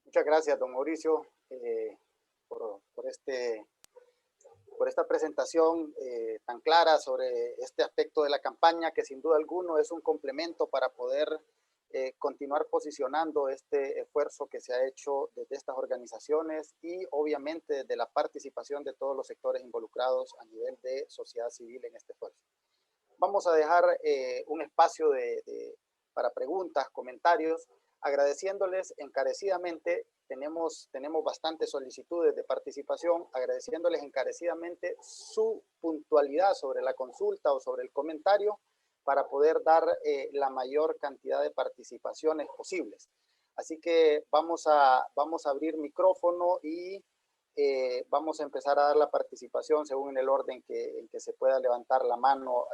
Speaker 1: Muchas gracias, don Mauricio, por esta presentación tan clara sobre este aspecto de la campaña, que sin duda alguno es un complemento para poder continuar posicionando este esfuerzo que se ha hecho desde estas organizaciones y obviamente desde la participación de todos los sectores involucrados a nivel de sociedad civil en este esfuerzo. Vamos a dejar un espacio para preguntas, comentarios, agradeciéndoles encarecidamente. Tenemos bastantes solicitudes de participación, agradeciéndoles encarecidamente su puntualidad sobre la consulta o sobre el comentario, para poder dar la mayor cantidad de participaciones posibles. Así que vamos a abrir micrófono y vamos a empezar a dar la participación según el orden en que se pueda levantar la mano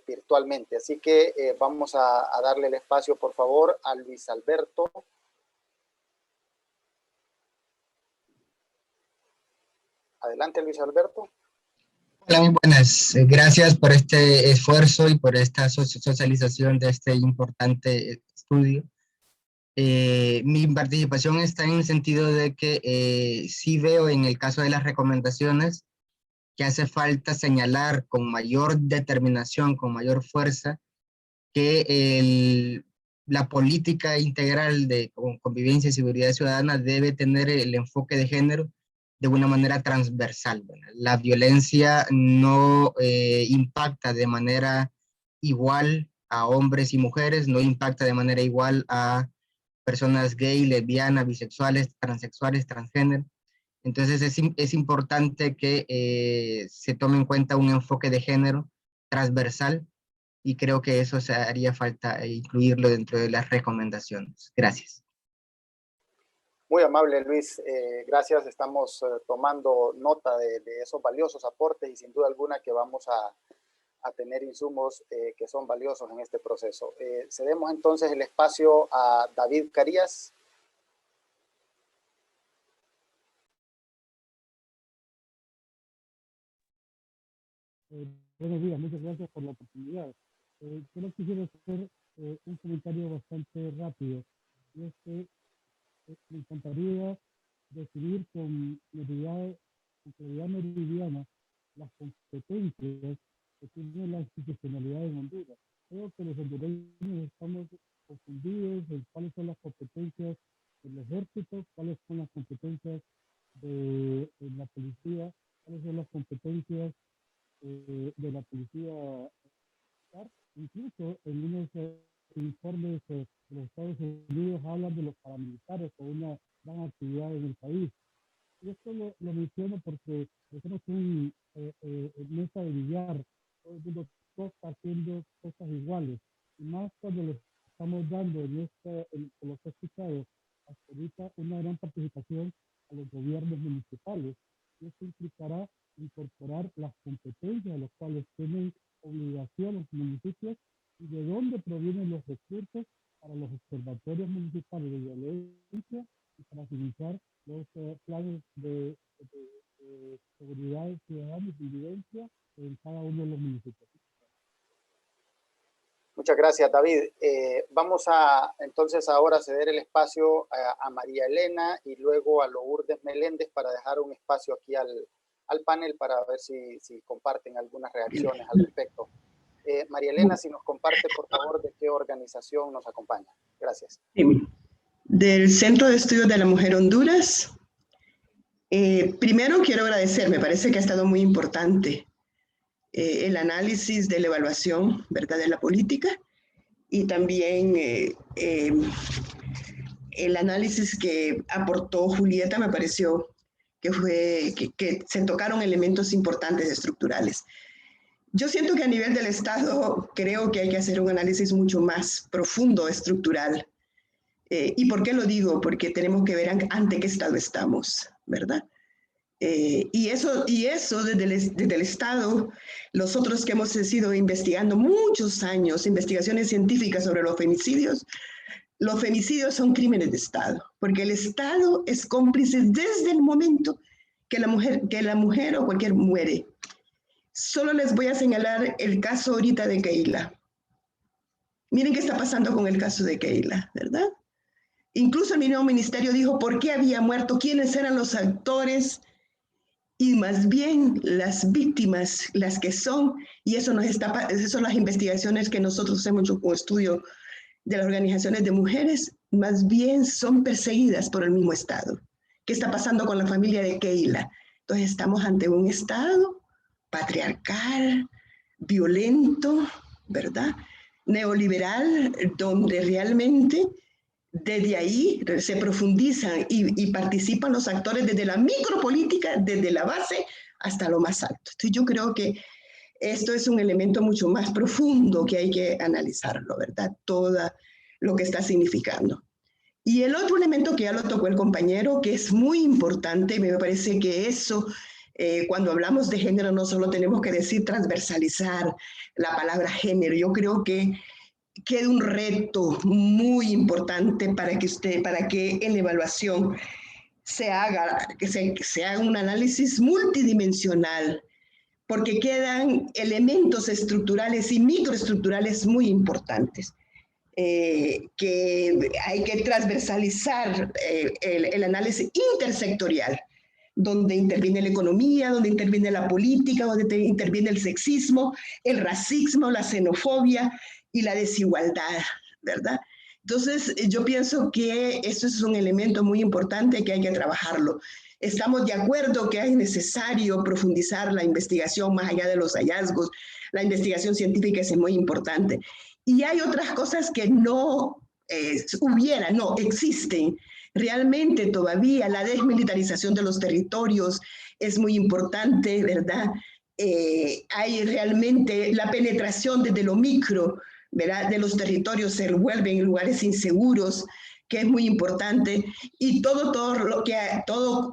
Speaker 1: virtualmente. Así que vamos a darle el espacio, por favor, a Luis Alberto. Adelante, Luis Alberto.
Speaker 7: Hola, muy buenas. Gracias por este esfuerzo y por esta socialización de este importante estudio. Mi participación está en el sentido de que sí veo en el caso de las recomendaciones que hace falta señalar con mayor determinación, con mayor fuerza, que la política integral de convivencia y seguridad ciudadana debe tener el enfoque de género de una manera transversal. La violencia no impacta de manera igual a hombres y mujeres, no impacta de manera igual a personas gay, lesbianas, bisexuales, transexuales, transgénero. Entonces es importante que se tome en cuenta un enfoque de género transversal y creo que eso haría falta incluirlo dentro de las recomendaciones. Gracias.
Speaker 1: Muy amable, Luis. Gracias. Estamos tomando nota de esos valiosos aportes y sin duda alguna que vamos a tener insumos que son valiosos en este proceso. Cedemos entonces el espacio a David Carías.
Speaker 8: Buenos días, muchas gracias por la oportunidad. Yo quisiera hacer un comentario bastante rápido. Y es que me encantaría decidir con claridad meridiana las competencias que tiene la institucionalidad en Honduras. Creo que los hondureños estamos confundidos en cuáles son las competencias del ejército, cuáles son las competencias de la policía, cuáles son las competencias de la policía militar. Incluso en unos informes de los Estados Unidos hablan de los paramilitares como una gran actividad en el país. Y esto lo menciono porque somos un mesa de billar, todo el mundo está haciendo cosas iguales. Y más cuando le estamos dando en lo que he escuchado hasta ahorita una gran participación a los gobiernos municipales. Y esto implicará incorporar las competencias a las cuales tienen obligación los municipios y de dónde provienen los recursos para los observatorios municipales de violencia y para financiar los planes de seguridad ciudadana y vivencia en cada uno de los municipios.
Speaker 1: Muchas gracias, David. Vamos a entonces ahora ceder el espacio a María Elena y luego a Lourdes Meléndez para dejar un espacio aquí al panel para ver si comparten algunas reacciones al respecto. María Elena, si nos comparte, por favor, de qué organización nos acompaña. Gracias.
Speaker 9: Del Centro de Estudios de la Mujer Honduras. Primero quiero agradecer, me parece que ha estado muy importante el análisis de la evaluación, ¿verdad?, de la política y también el análisis que aportó Julieta me pareció que se tocaron elementos importantes estructurales. Yo siento que a nivel del Estado creo que hay que hacer un análisis mucho más profundo, estructural. ¿Y por qué lo digo? Porque tenemos que ver ante qué estado estamos, ¿verdad? Y eso desde el Estado, nosotros que hemos sido investigando muchos años, investigaciones científicas sobre los femicidios son crímenes de Estado, porque el Estado es cómplice desde el momento que la mujer o cualquier muere. Solo les voy a señalar el caso ahorita de Keila. Miren qué está pasando con el caso de Keila, ¿verdad? Incluso el mismo ministerio dijo por qué había muerto, quiénes eran los actores, y más bien las víctimas, las que son, y esas son las investigaciones que nosotros hemos hecho con estudio de las organizaciones de mujeres, más bien son perseguidas por el mismo Estado. ¿Qué está pasando con la familia de Keila? Entonces estamos ante un Estado patriarcal, violento, ¿verdad? Neoliberal, donde realmente desde ahí se profundizan y participan los actores desde la micropolítica, desde la base hasta lo más alto. Entonces yo creo que esto es un elemento mucho más profundo que hay que analizarlo, ¿verdad? Todo lo que está significando. Y el otro elemento que ya lo tocó el compañero, que es muy importante, me parece que eso, cuando hablamos de género, no solo tenemos que decir transversalizar la palabra género. Yo creo que queda un reto muy importante para que en la evaluación se haga un análisis multidimensional, porque quedan elementos estructurales y microestructurales muy importantes. Que hay que transversalizar el análisis intersectorial, donde interviene la economía, donde interviene la política, donde interviene el sexismo, el racismo, la xenofobia y la desigualdad, ¿verdad? Entonces, yo pienso que eso es un elemento muy importante que hay que trabajarlo. Estamos de acuerdo que es necesario profundizar la investigación más allá de los hallazgos. La investigación científica es muy importante. Y hay otras cosas que no no existen. Realmente todavía la desmilitarización de los territorios es muy importante, ¿verdad? Hay realmente la penetración desde lo micro, ¿verdad? De los territorios se vuelven lugares inseguros, que es muy importante, y toda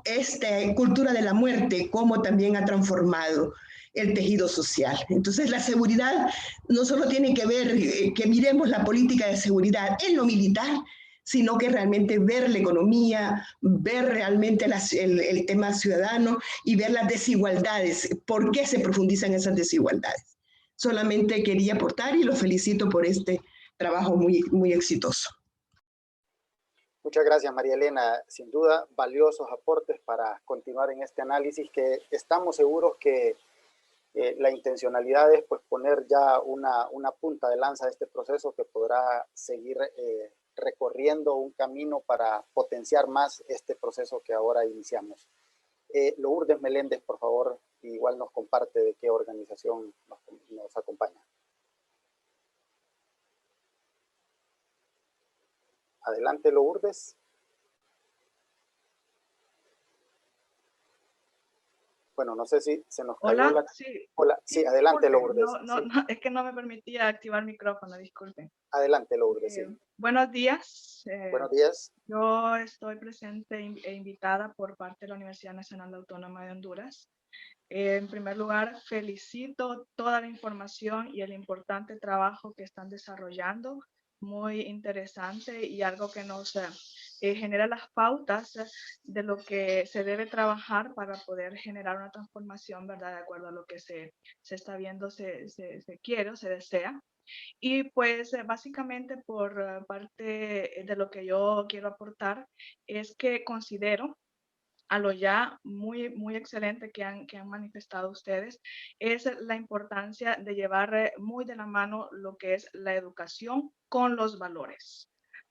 Speaker 9: esta cultura de la muerte, cómo también ha transformado el tejido social. Entonces la seguridad no solo tiene que ver que miremos la política de seguridad en lo militar, sino que realmente ver la economía, ver realmente el tema ciudadano y ver las desigualdades, por qué se profundizan esas desigualdades. Solamente quería aportar y lo felicito por este trabajo muy, muy exitoso.
Speaker 1: Muchas gracias, María Elena. Sin duda, valiosos aportes para continuar en este análisis, que estamos seguros que la intencionalidad es pues, poner ya una punta de lanza de este proceso que podrá seguir recorriendo un camino para potenciar más este proceso que ahora iniciamos. Lourdes Meléndez, por favor, igual nos comparte de qué organización nos acompaña. Adelante, Lourdes. Bueno, no sé si se nos cayó
Speaker 10: Hola,
Speaker 1: la...
Speaker 10: sí.
Speaker 1: Hola, sí, adelante, Lourdes.
Speaker 10: No, es que no me permitía activar micrófono, disculpen.
Speaker 1: Adelante, Lourdes, sí.
Speaker 10: Buenos días.
Speaker 1: Buenos días.
Speaker 10: Yo estoy presente e invitada por parte de la Universidad Nacional Autónoma de Honduras. En primer lugar, felicito toda la información y el importante trabajo que están desarrollando, muy interesante y algo que nos genera las pautas de lo que se debe trabajar para poder generar una transformación, ¿verdad? De acuerdo a lo que se está viendo, se quiere o se desea. Y pues básicamente por parte de lo que yo quiero aportar es que considero a lo ya muy, muy excelente que han manifestado ustedes, es la importancia de llevar muy de la mano lo que es la educación con los valores.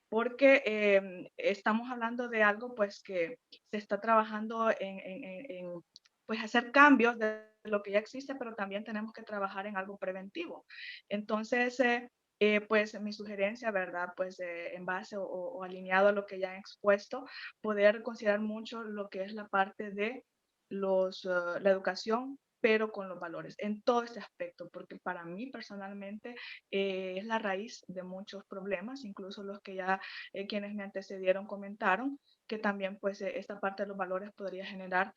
Speaker 10: Porque estamos hablando de algo pues que se está trabajando en pues hacer cambios de lo que ya existe, pero también tenemos que trabajar en algo preventivo. Entonces, pues mi sugerencia, ¿verdad? Pues en base o alineado a lo que ya han expuesto, poder considerar mucho lo que es la parte de la educación, pero con los valores, en todo este aspecto, porque para mí personalmente es la raíz de muchos problemas, incluso los que ya quienes me antecedieron comentaron, que también pues esta parte de los valores podría generar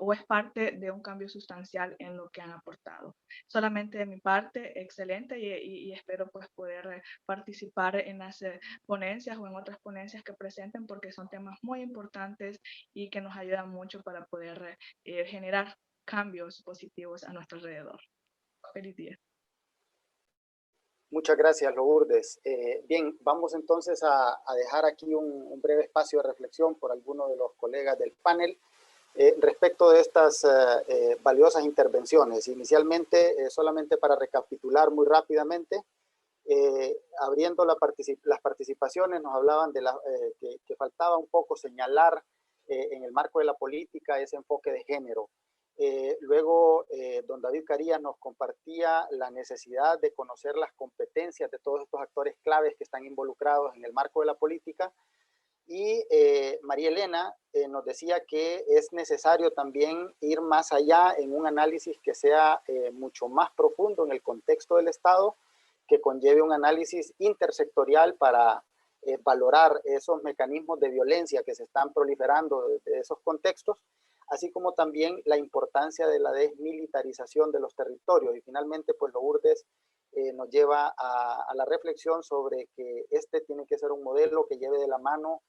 Speaker 10: o es parte de un cambio sustancial en lo que han aportado. Solamente de mi parte, excelente y espero pues poder participar en las ponencias o en otras ponencias que presenten porque son temas muy importantes y que nos ayudan mucho para poder generar cambios positivos a nuestro alrededor. Feliz día.
Speaker 1: Muchas gracias, Lourdes. Bien, vamos entonces a dejar aquí un breve espacio de reflexión por algunos de los colegas del panel respecto de estas valiosas intervenciones. Inicialmente, solamente para recapitular muy rápidamente, abriendo las participaciones, nos hablaban de que faltaba un poco señalar en el marco de la política ese enfoque de género. Luego, don David Carías nos compartía la necesidad de conocer las competencias de todos estos actores claves que están involucrados en el marco de la política. Y María Elena nos decía que es necesario también ir más allá en un análisis que sea mucho más profundo en el contexto del Estado, que conlleve un análisis intersectorial para valorar esos mecanismos de violencia que se están proliferando de esos contextos, así como también la importancia de la desmilitarización de los territorios. Y finalmente, pues Lourdes nos lleva a la reflexión sobre que este tiene que ser un modelo que lleve de la mano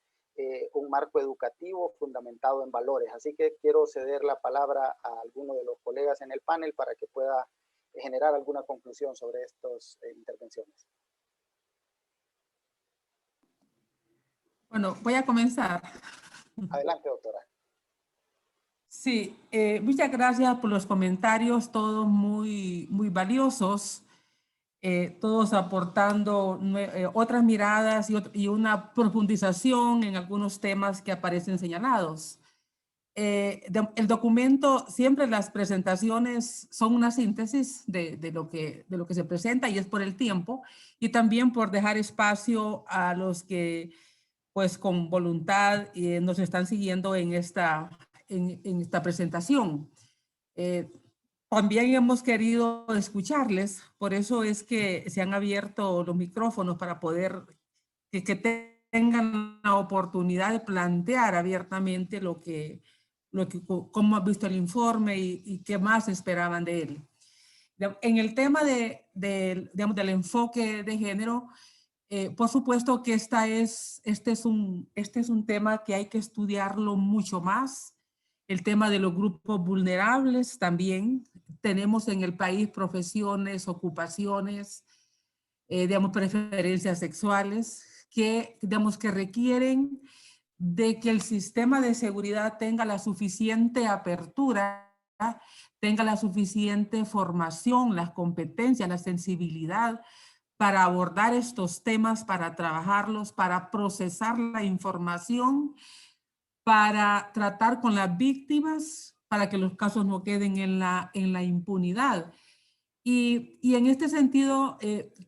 Speaker 1: un marco educativo fundamentado en valores. Así que quiero ceder la palabra a alguno de los colegas en el panel para que pueda generar alguna conclusión sobre estas intervenciones.
Speaker 4: Bueno, voy a comenzar.
Speaker 1: Adelante, doctora.
Speaker 4: Sí, muchas gracias por los comentarios, todos muy valiosos. Todos aportando otras miradas y una profundización en algunos temas que aparecen señalados. El documento, siempre las presentaciones son una síntesis de lo que se presenta, y es por el tiempo y también por dejar espacio a los que pues con voluntad nos están siguiendo en esta presentación. También hemos querido escucharles, por eso es que se han abierto los micrófonos para poder que tengan la oportunidad de plantear abiertamente cómo han visto el informe y qué más esperaban de él. En el tema digamos, del enfoque de género, por supuesto que este es un tema que hay que estudiarlo mucho más. El tema de los grupos vulnerables también. Tenemos en el país profesiones, ocupaciones, digamos, preferencias sexuales que requieren de que el sistema de seguridad tenga la suficiente apertura, tenga la suficiente formación, las competencias, la sensibilidad para abordar estos temas, para trabajarlos, para procesar la información, para tratar con las víctimas, para que los casos no queden en la impunidad. Y en este sentido,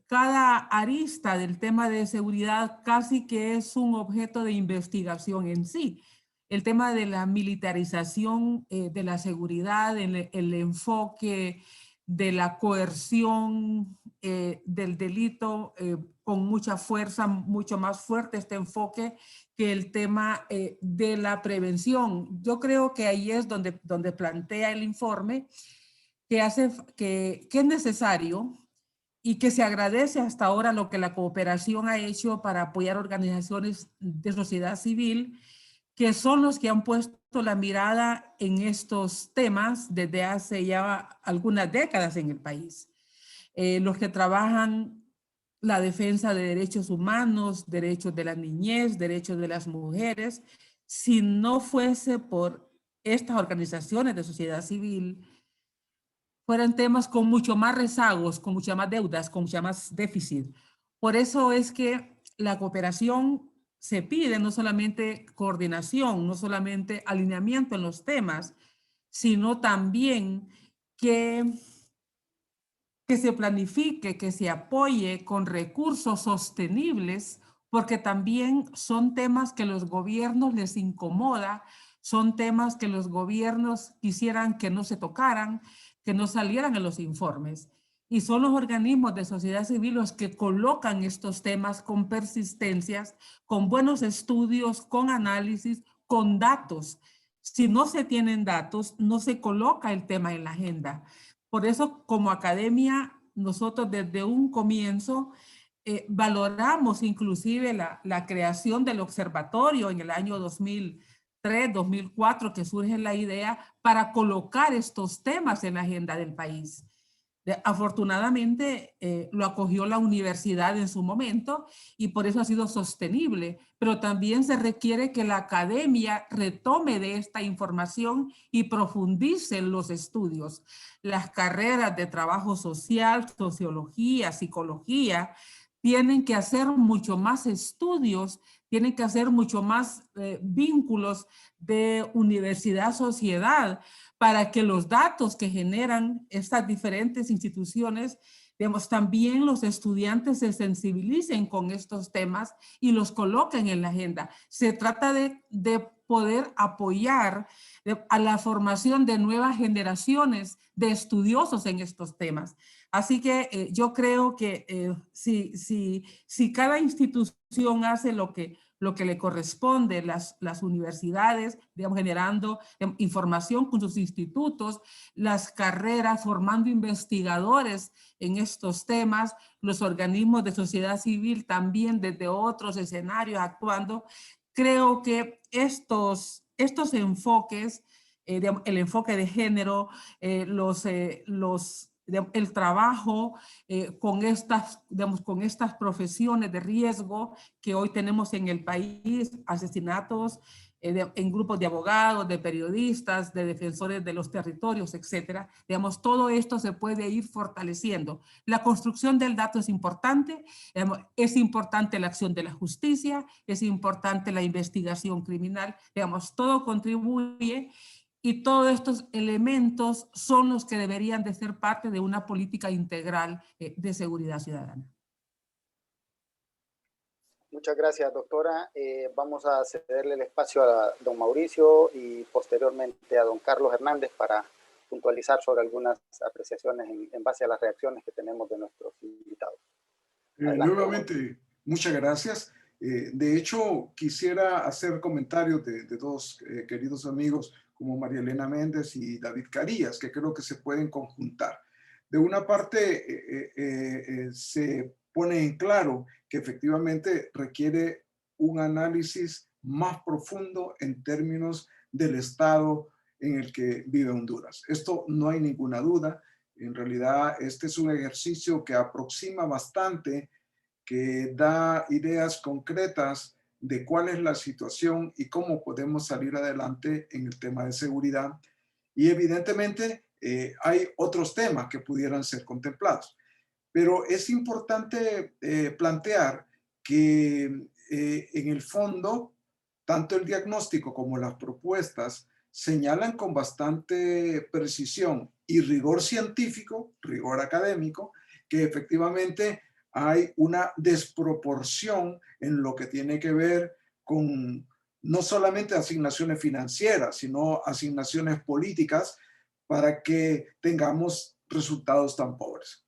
Speaker 4: cada arista del tema de seguridad casi que es un objeto de investigación en sí. El tema de la militarización de la seguridad, el enfoque de la coerción del delito con mucha fuerza, mucho más fuerte este enfoque que el tema de la prevención. Yo creo que ahí es donde plantea el informe que es necesario y que se agradece hasta ahora lo que la cooperación ha hecho para apoyar organizaciones de sociedad civil, que son los que han puesto la mirada en estos temas desde hace ya algunas décadas en el país. Los que trabajan la defensa de derechos humanos, derechos de la niñez, derechos de las mujeres. Si no fuese por estas organizaciones de sociedad civil, fueran temas con mucho más rezagos, con muchas más deudas, con mucha más déficit. Por eso es que la cooperación se pide no solamente coordinación, no solamente alineamiento en los temas, sino también que se planifique, que se apoye con recursos sostenibles, porque también son temas que los gobiernos les incomoda, son temas que los gobiernos quisieran que no se tocaran, que no salieran en los informes. Y son los organismos de sociedad civil los que colocan estos temas con persistencias, con buenos estudios, con análisis, con datos. Si no se tienen datos, no se coloca el tema en la agenda. Por eso, como academia, nosotros desde un comienzo valoramos inclusive la creación del observatorio en el año 2003, 2004, que surge la idea para colocar estos temas en la agenda del país. Afortunadamente lo acogió la universidad en su momento y por eso ha sido sostenible, pero también se requiere que la academia retome de esta información y profundice en los estudios. Las carreras de trabajo social, sociología, psicología, tienen que hacer mucho más estudios, tienen que hacer mucho más vínculos de universidad-sociedad para que los datos que generan estas diferentes instituciones digamos, también los estudiantes se sensibilicen con estos temas y los coloquen en la agenda. Se trata de poder apoyar a la formación de nuevas generaciones de estudiosos en estos temas. Así que yo creo que si cada institución hace lo que le corresponde, las universidades, digamos, generando información con sus institutos, las carreras, formando investigadores en estos temas, los organismos de sociedad civil también desde otros escenarios actuando, creo que estos enfoques, el enfoque de género, el trabajo con estas profesiones de riesgo que hoy tenemos en el país, asesinatos en grupos de abogados, de periodistas, de defensores de los territorios, etcétera. Digamos, todo esto se puede ir fortaleciendo. La construcción del dato es importante la acción de la justicia, es importante la investigación criminal, digamos, todo contribuye. Y todos estos elementos son los que deberían de ser parte de una política integral de seguridad ciudadana.
Speaker 1: Muchas gracias, doctora. Vamos a cederle el espacio a don Mauricio y posteriormente a don Carlos Hernández para puntualizar sobre algunas apreciaciones en base a las reacciones que tenemos de nuestros invitados.
Speaker 5: Nuevamente, muchas gracias. De hecho, quisiera hacer comentarios de dos queridos amigos como María Elena Méndez y David Carías, que creo que se pueden conjuntar. De una parte, se pone en claro que efectivamente requiere un análisis más profundo en términos del estado en el que vive Honduras. Esto no hay ninguna duda. En realidad, este es un ejercicio que aproxima bastante, que da ideas concretas de cuál es la situación y cómo podemos salir adelante en el tema de seguridad. Y evidentemente hay otros temas que pudieran ser contemplados. Pero es importante plantear que en el fondo, tanto el diagnóstico como las propuestas señalan con bastante precisión y rigor científico, rigor académico, que efectivamente hay una desproporción en lo que tiene que ver con no solamente asignaciones financieras, sino asignaciones políticas para que tengamos resultados tan pobres.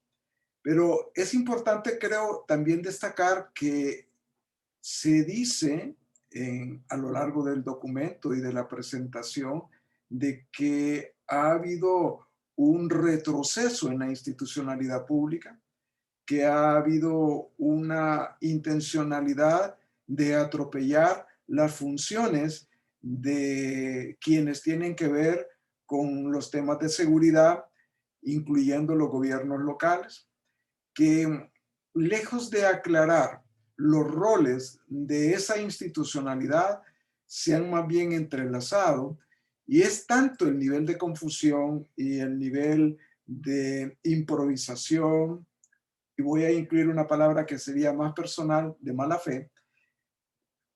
Speaker 5: Pero es importante, creo, también destacar que se dice a lo largo del documento y de la presentación de que ha habido un retroceso en la institucionalidad pública, que ha habido una intencionalidad de atropellar las funciones de quienes tienen que ver con los temas de seguridad, incluyendo los gobiernos locales, que lejos de aclarar los roles de esa institucionalidad, se han más bien entrelazado, y es tanto el nivel de confusión y el nivel de improvisación, y voy a incluir una palabra que sería más personal, de mala fe,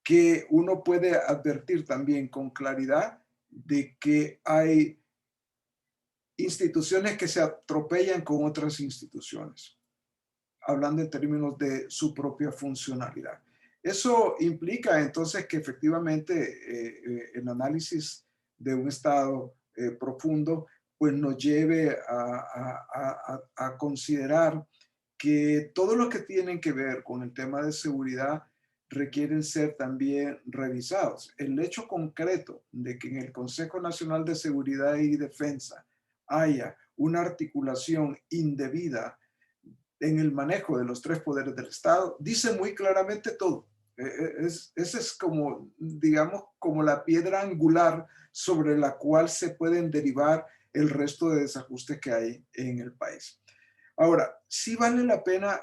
Speaker 5: que uno puede advertir también con claridad de que hay instituciones que se atropellan con otras instituciones, hablando en términos de su propia funcionalidad. Eso implica entonces que efectivamente el análisis de un estado profundo pues nos lleve a considerar que todo lo que tienen que ver con el tema de seguridad requieren ser también revisados. El hecho concreto de que en el Consejo Nacional de Seguridad y Defensa haya una articulación indebida en el manejo de los tres poderes del Estado, dice muy claramente todo. Esa es como, digamos, como la piedra angular sobre la cual se pueden derivar el resto de desajustes que hay en el país. Ahora, sí vale la pena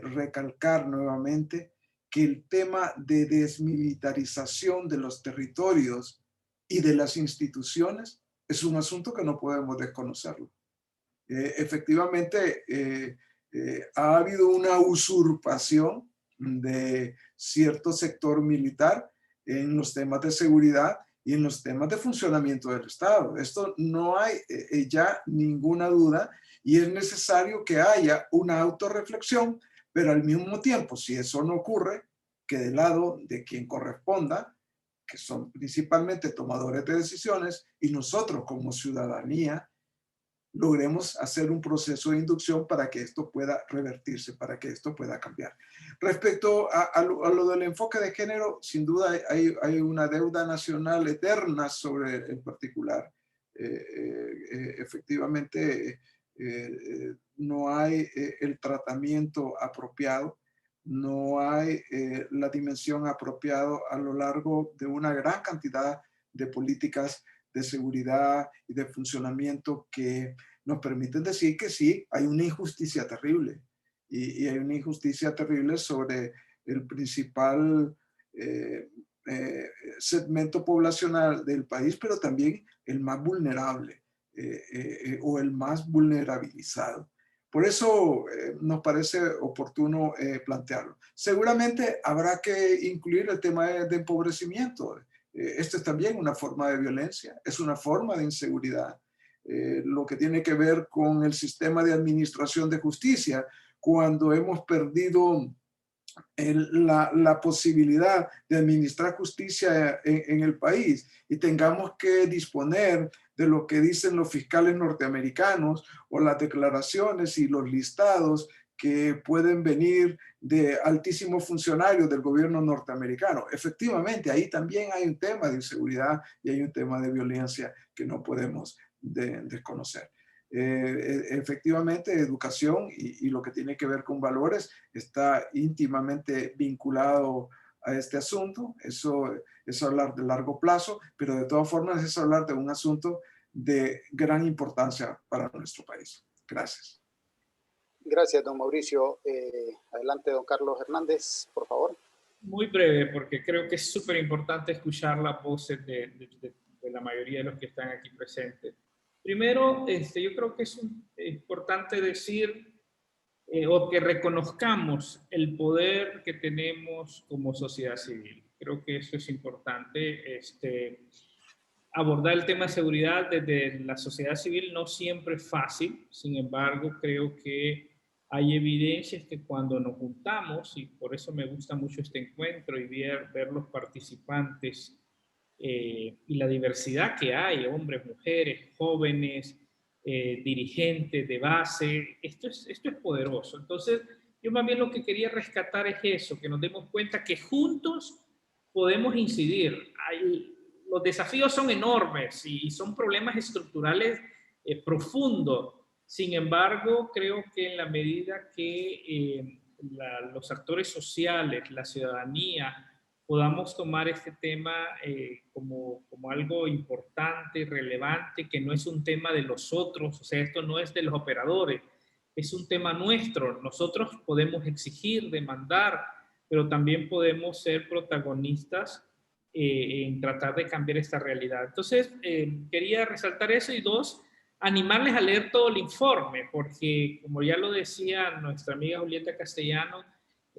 Speaker 5: recalcar nuevamente que el tema de desmilitarización de los territorios y de las instituciones es un asunto que no podemos desconocerlo. Efectivamente, ha habido una usurpación de cierto sector militar en los temas de seguridad y en los temas de funcionamiento del Estado. Esto no hay ya ninguna duda, Y es necesario que haya una autorreflexión, pero al mismo tiempo, si eso no ocurre, que del lado de quien corresponda, que son principalmente tomadores de decisiones, y nosotros como ciudadanía, logremos hacer un proceso de inducción para que esto pueda revertirse, para que esto pueda cambiar. Respecto a lo del enfoque de género, sin duda hay una deuda nacional eterna sobre el particular. Efectivamente, no hay el tratamiento apropiado, no hay la dimensión apropiada a lo largo de una gran cantidad de políticas de seguridad y de funcionamiento que nos permiten decir que sí, hay una injusticia terrible. Y hay una injusticia terrible sobre el principal segmento poblacional del país, pero también el más vulnerable o el más vulnerabilizado. Por eso nos parece oportuno plantearlo. Seguramente habrá que incluir el tema de empobrecimiento. Esto es también una forma de violencia, es una forma de inseguridad. Lo que tiene que ver con el sistema de administración de justicia, cuando hemos perdido la posibilidad de administrar justicia en el país y tengamos que disponer de lo que dicen los fiscales norteamericanos o las declaraciones y los listados que pueden venir de altísimos funcionarios del gobierno norteamericano. Efectivamente, ahí también hay un tema de inseguridad y hay un tema de violencia que no podemos desconocer. Efectivamente, educación y lo que tiene que ver con valores está íntimamente vinculado a este asunto. Eso es hablar de largo plazo, pero de todas formas es hablar de un asunto de gran importancia para nuestro país. Gracias.
Speaker 1: Gracias, don Mauricio. Adelante, don Carlos Hernández, por favor.
Speaker 2: Muy breve, porque creo que es súper importante escuchar las voces de la mayoría de los que están aquí presentes. Primero, yo creo que es importante decir o que reconozcamos el poder que tenemos como sociedad civil. Creo que eso es importante. Abordar el tema de seguridad desde la sociedad civil no siempre es fácil. Sin embargo, creo que hay evidencias que cuando nos juntamos, y por eso me gusta mucho este encuentro y ver los participantes y la diversidad que hay, hombres, mujeres, jóvenes, dirigentes de base, esto es poderoso. Entonces, yo más bien lo que quería rescatar es eso, que nos demos cuenta que juntos podemos incidir. Los desafíos son enormes y son problemas estructurales profundos. Sin embargo, creo que en la medida que los actores sociales, la ciudadanía, podamos tomar este tema como algo importante, relevante, que no es un tema de los otros, o sea, esto no es de los operadores, es un tema nuestro. Nosotros podemos exigir, demandar, pero también podemos ser protagonistas en tratar de cambiar esta realidad. Entonces, quería resaltar eso. Y dos, animarles a leer todo el informe, porque como ya lo decía nuestra amiga Julieta Castellano,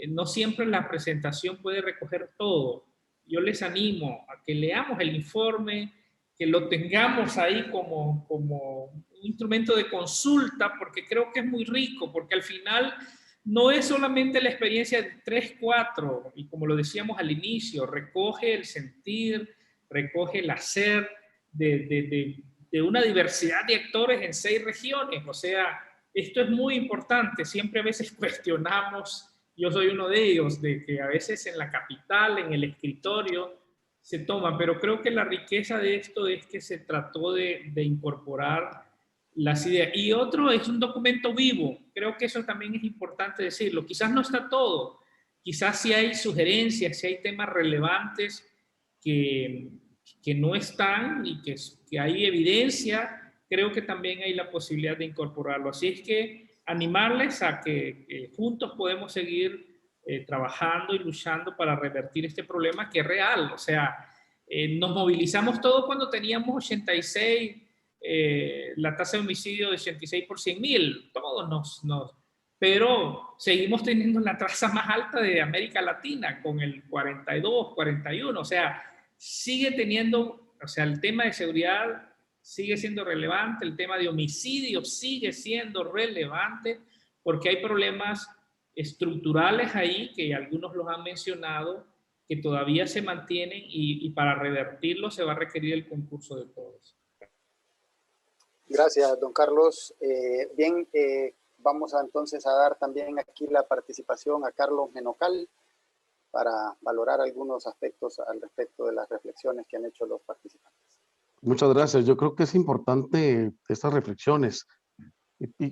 Speaker 2: no siempre la presentación puede recoger todo. Yo les animo a que leamos el informe, que lo tengamos ahí como un instrumento de consulta, porque creo que es muy rico, porque al final no es solamente la experiencia de 3, 4, y como lo decíamos al inicio, recoge el sentir, recoge el hacer de una diversidad de actores en 6 regiones. O sea, esto es muy importante. Siempre a veces cuestionamos, yo soy uno de ellos, de que a veces en la capital, en el escritorio, se toma, pero creo que la riqueza de esto es que se trató de incorporar las ideas. Y otro es un documento vivo. Creo que eso también es importante decirlo. Quizás no está todo. Quizás sí hay sugerencias, sí hay temas relevantes que no están y que hay evidencia. Creo que también hay la posibilidad de incorporarlo. Así es que animarles a que juntos podemos seguir trabajando y luchando para revertir este problema que es real. O sea, nos movilizamos todos cuando teníamos 86, la tasa de homicidio de 86 por 100.000. Todos pero seguimos teniendo la tasa más alta de América Latina con el 42, 41. O sea, sigue teniendo, o sea, el tema de seguridad sigue siendo relevante, el tema de homicidio sigue siendo relevante, porque hay problemas estructurales ahí, que algunos los han mencionado, que todavía se mantienen y para revertirlos se va a requerir el concurso de todos.
Speaker 1: Gracias, don Carlos. Bien, vamos entonces a dar también aquí la participación a Carlos Menocal para valorar algunos aspectos al respecto de las reflexiones que han hecho los participantes.
Speaker 3: Muchas gracias. Yo creo que es importante estas reflexiones,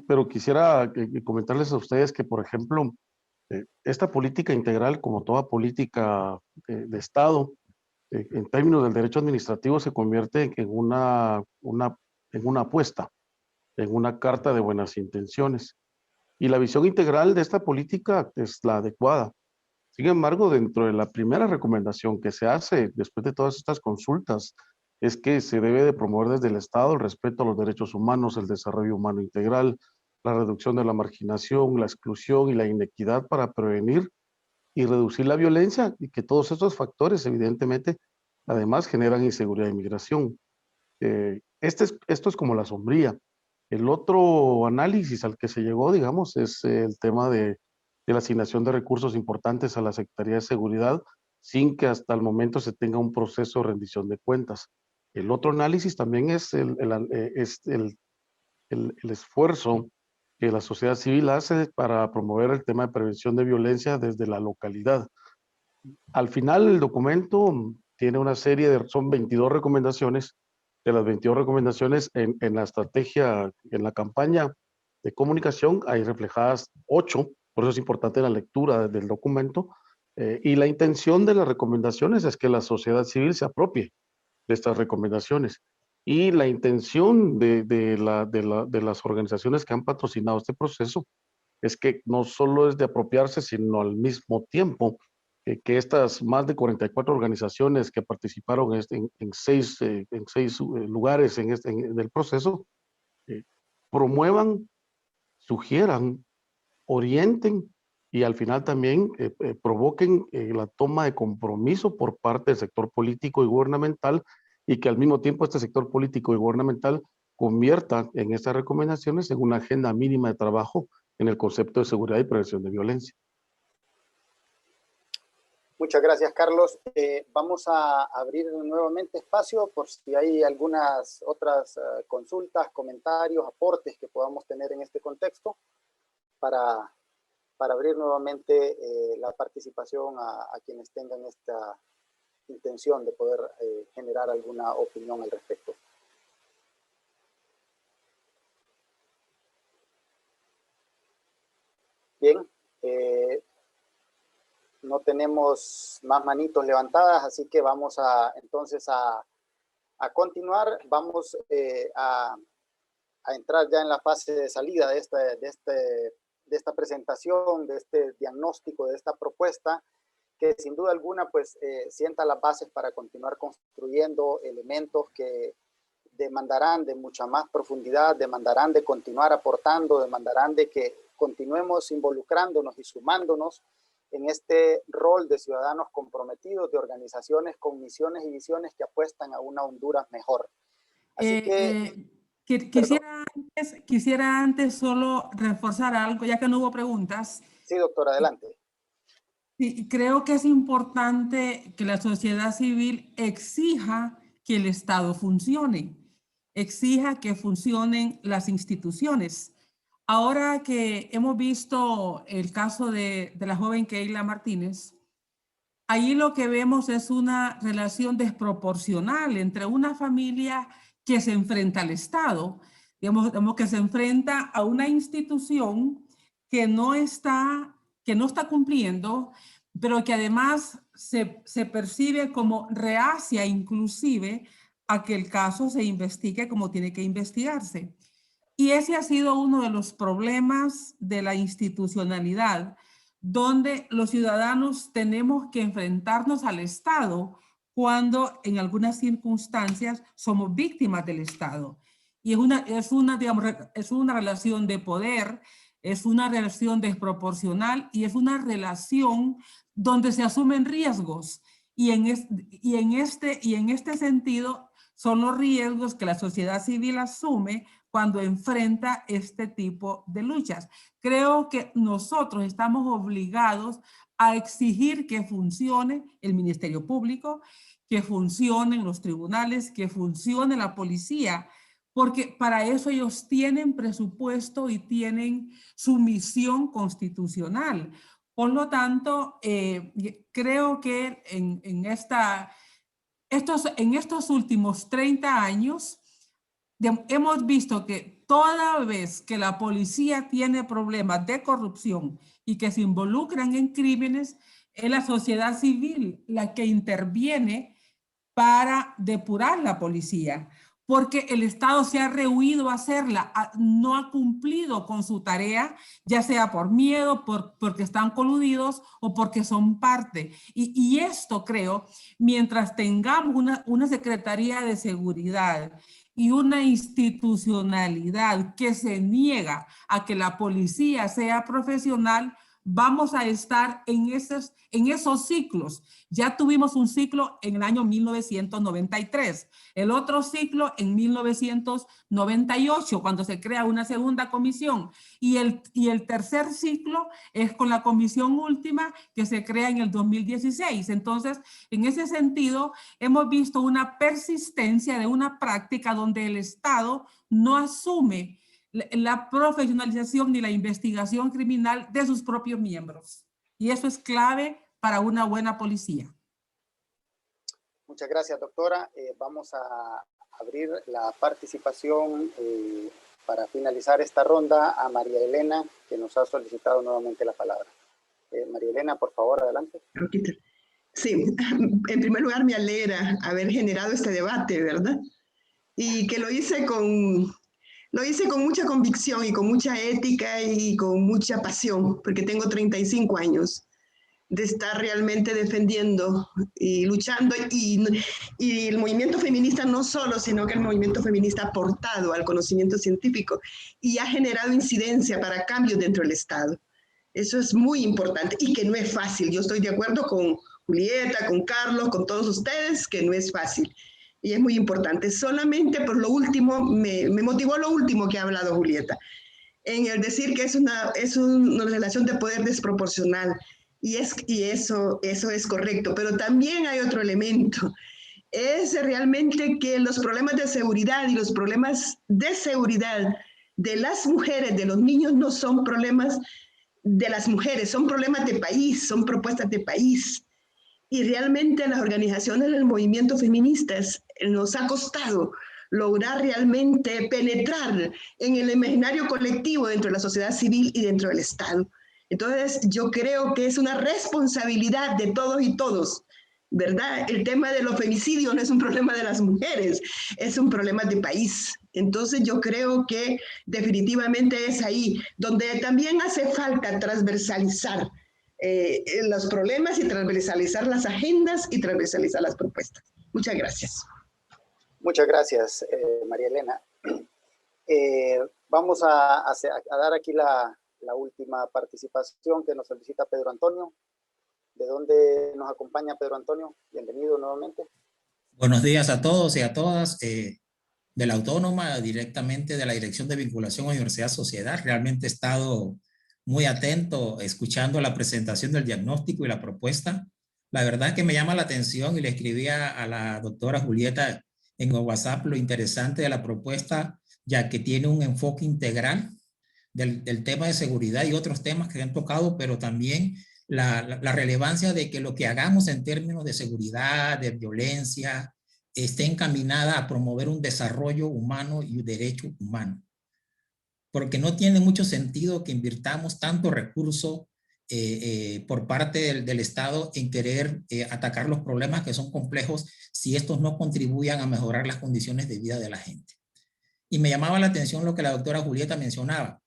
Speaker 3: pero quisiera comentarles a ustedes que, por ejemplo, esta política integral, como toda política de Estado, en términos del derecho administrativo, se convierte en una apuesta, en una carta de buenas intenciones. Y la visión integral de esta política es la adecuada. Sin embargo, dentro de la primera recomendación que se hace después de todas estas consultas, es que se debe de promover desde el Estado el respeto a los derechos humanos, el desarrollo humano integral, la reducción de la marginación, la exclusión y la inequidad para prevenir y reducir la violencia, y que todos estos factores evidentemente además generan inseguridad y migración. Esto es como la sombría. El otro análisis al que se llegó, digamos, es el tema de la asignación de recursos importantes a la Secretaría de Seguridad sin que hasta el momento se tenga un proceso de rendición de cuentas. El otro análisis también es el esfuerzo que la sociedad civil hace para promover el tema de prevención de violencia desde la localidad. Al final el documento tiene una serie de, son 22 recomendaciones. De las 22 recomendaciones en la estrategia, en la campaña de comunicación, hay reflejadas 8, por eso es importante la lectura del documento, y la intención de las recomendaciones es que la sociedad civil se apropie de estas recomendaciones. Y la intención de las organizaciones que han patrocinado este proceso es que no solo es de apropiarse, sino al mismo tiempo que estas más de 44 organizaciones que participaron en seis lugares en el proceso, promuevan, sugieran, orienten y al final también provoquen la toma de compromiso por parte del sector político y gubernamental, y que al mismo tiempo este sector político y gubernamental convierta en estas recomendaciones en una agenda mínima de trabajo en el concepto de seguridad y prevención de violencia.
Speaker 1: Muchas gracias, Carlos. Vamos a abrir nuevamente espacio por si hay algunas otras consultas, comentarios, aportes que podamos tener en este contexto para abrir nuevamente la participación a quienes tengan esta intención de poder generar alguna opinión al respecto. Bien, no tenemos más manitos levantadas, así que vamos entonces a continuar. Vamos a entrar ya en la fase de salida de esta presentación, de este diagnóstico, de esta propuesta, que sin duda alguna pues sienta las bases para continuar construyendo elementos que demandarán de mucha más profundidad, demandarán de continuar aportando, demandarán de que continuemos involucrándonos y sumándonos en este rol de ciudadanos comprometidos, de organizaciones con misiones y visiones que apuestan a una Honduras mejor. Así
Speaker 4: quisiera antes solo reforzar algo, ya que no hubo preguntas.
Speaker 1: Sí, doctora, adelante.
Speaker 4: Sí, creo que es importante que la sociedad civil exija que el Estado funcione, exija que funcionen las instituciones. Ahora que hemos visto el caso de la joven Keila Martínez, ahí lo que vemos es una relación desproporcional entre una familia que se enfrenta al Estado, digamos que se enfrenta a una institución que no está cumpliendo, pero que además se percibe como reacia inclusive a que el caso se investigue como tiene que investigarse. Y ese ha sido uno de los problemas de la institucionalidad, donde los ciudadanos tenemos que enfrentarnos al Estado cuando en algunas circunstancias somos víctimas del Estado. Y es una relación de poder, es una relación desproporcional y es una relación donde se asumen riesgos. y en este sentido son los riesgos que la sociedad civil asume cuando enfrenta este tipo de luchas. Creo que nosotros estamos obligados a exigir que funcione el Ministerio Público, que funcionen los tribunales, que funcione la policía, porque para eso ellos tienen presupuesto y tienen su misión constitucional. Por lo tanto, creo que en estos últimos 30 años hemos visto que toda vez que la policía tiene problemas de corrupción y que se involucran en crímenes, es la sociedad civil la que interviene para depurar la policía, porque el Estado se ha rehuido a hacerla, no ha cumplido con su tarea, ya sea por miedo, porque están coludidos o porque son parte. Y esto, creo, mientras tengamos una Secretaría de Seguridad y una institucionalidad que se niega a que la policía sea profesional, vamos a estar en esos ciclos. Ya tuvimos un ciclo en el año 1993, el otro ciclo en 1998, cuando se crea una segunda comisión, y el tercer ciclo es con la comisión última que se crea en el 2016. Entonces, en ese sentido, hemos visto una persistencia de una práctica donde el Estado no asume la profesionalización ni la investigación criminal de sus propios miembros. Y eso es clave para una buena policía.
Speaker 1: Muchas gracias, doctora. Vamos a abrir la participación para finalizar esta ronda a María Elena, que nos ha solicitado nuevamente la palabra. María Elena, por favor, adelante.
Speaker 9: Sí, en primer lugar me alegra haber generado este debate, ¿verdad? Y que lo hice con mucha convicción y con mucha ética y con mucha pasión, porque tengo 35 años de estar realmente defendiendo y luchando, y el movimiento feminista no solo, sino que el movimiento feminista ha aportado al conocimiento científico y ha generado incidencia para cambios dentro del Estado. Eso es muy importante y que no es fácil. Yo estoy de acuerdo con Julieta, con Carlos, con todos ustedes, que no es fácil. Y es muy importante. Solamente por lo último, me motivó lo último que ha hablado Julieta, en el decir que es una relación de poder desproporcional. Y eso es correcto. Pero también hay otro elemento. Es realmente que los problemas de seguridad y los problemas de seguridad de las mujeres, de los niños, no son problemas de las mujeres, son problemas de país, son propuestas de país. Y realmente las organizaciones del movimiento feministas nos ha costado lograr realmente penetrar en el imaginario colectivo dentro de la sociedad civil y dentro del Estado. Entonces, yo creo que es una responsabilidad de todos y todos, ¿verdad? El tema de los femicidios no es un problema de las mujeres, es un problema de país. Entonces, yo creo que definitivamente es ahí donde también hace falta transversalizar los problemas y transversalizar las agendas y transversalizar las propuestas. Muchas gracias.
Speaker 1: Muchas gracias, María Elena. Vamos a dar aquí la última participación que nos solicita Pedro Antonio. ¿De dónde nos acompaña Pedro Antonio? Bienvenido nuevamente.
Speaker 11: Buenos días a todos y a todas. De la Autónoma, directamente de la Dirección de Vinculación Universidad-Sociedad. Realmente he estado muy atento, escuchando la presentación del diagnóstico y la propuesta. La verdad que me llama la atención, y le escribía a la doctora Julieta en WhatsApp lo interesante de la propuesta, ya que tiene un enfoque integral del tema de seguridad y otros temas que han tocado, pero también la relevancia de que lo que hagamos en términos de seguridad, de violencia, esté encaminada a promover un desarrollo humano y un derecho humano. Porque no tiene mucho sentido que invirtamos tanto recurso por parte del Estado en querer atacar los problemas que son complejos si estos no contribuyan a mejorar las condiciones de vida de la gente. Y me llamaba la atención lo que la doctora Julieta mencionaba.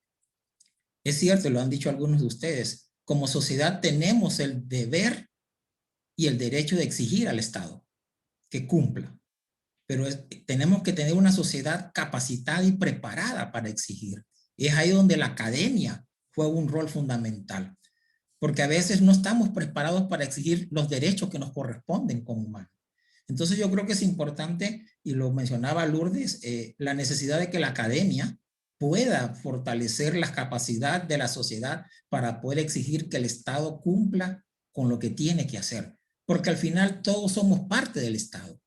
Speaker 11: Es cierto, lo han dicho algunos de ustedes, como sociedad tenemos el deber y el derecho de exigir al Estado que cumpla. Pero tenemos que tener una sociedad capacitada y preparada para exigir. Es ahí donde la academia juega un rol fundamental. porque a veces no estamos preparados para exigir los derechos que nos corresponden como humanos. Entonces yo creo que es importante, y lo mencionaba Lourdes, la necesidad de que la academia pueda fortalecer la capacidad de la sociedad para poder exigir que el Estado cumpla con lo que tiene que hacer. Porque al final todos somos parte del Estado.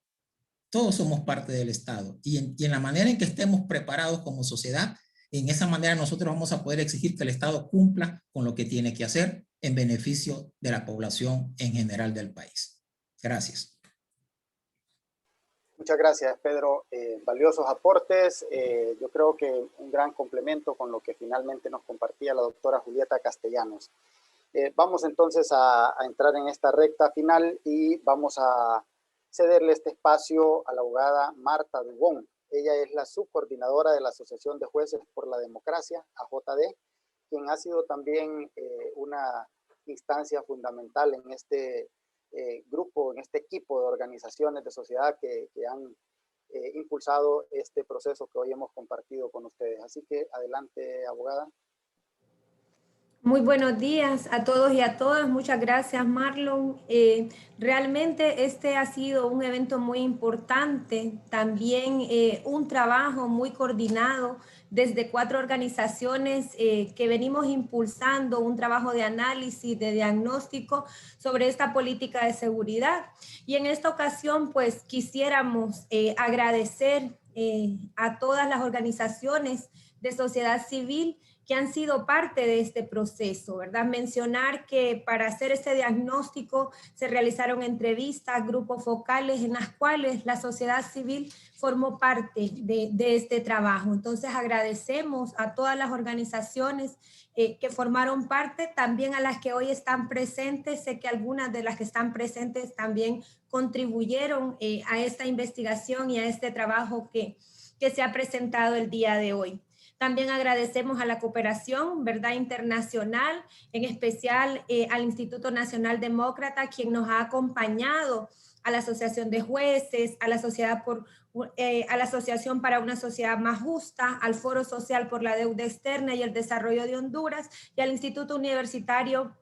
Speaker 11: Todos somos parte del Estado. Y en la manera en que estemos preparados como sociedad, en esa manera nosotros vamos a poder exigir que el Estado cumpla con lo que tiene que hacer en beneficio de la población en general del país. Gracias.
Speaker 1: Muchas gracias, Pedro. Valiosos aportes. Yo creo que un gran complemento con lo que finalmente nos compartía la doctora Julieta Castellanos. Vamos entonces a entrar en esta recta final y vamos a cederle este espacio a la abogada Marta Dubón. Ella es la subcoordinadora de la Asociación de Jueces por la Democracia, AJD, quien ha sido también una instancia fundamental en este grupo, en este equipo de organizaciones de sociedad que han impulsado este proceso que hoy hemos compartido con ustedes. Así que adelante, abogada.
Speaker 12: Muy buenos días a todos y a todas. Muchas gracias, Marlon. Realmente este ha sido un evento muy importante, también un trabajo muy coordinado desde 4 organizaciones que venimos impulsando un trabajo de análisis, de diagnóstico sobre esta política de seguridad. Y en esta ocasión, pues quisiéramos agradecer a todas las organizaciones de sociedad civil que han sido parte de este proceso, ¿verdad? Mencionar que para hacer este diagnóstico se realizaron entrevistas, grupos focales en las cuales la sociedad civil formó parte de este trabajo. Entonces agradecemos a todas las organizaciones que formaron parte, también a las que hoy están presentes. Sé que algunas de las que están presentes también contribuyeron a esta investigación y a este trabajo que se ha presentado el día de hoy. También agradecemos a la cooperación, ¿verdad?, internacional, en especial al Instituto Nacional Demócrata, quien nos ha acompañado, a la Asociación de Jueces, a la Asociación para una Sociedad Más Justa, al Foro Social por la Deuda Externa y el Desarrollo de Honduras, y al Instituto Universitario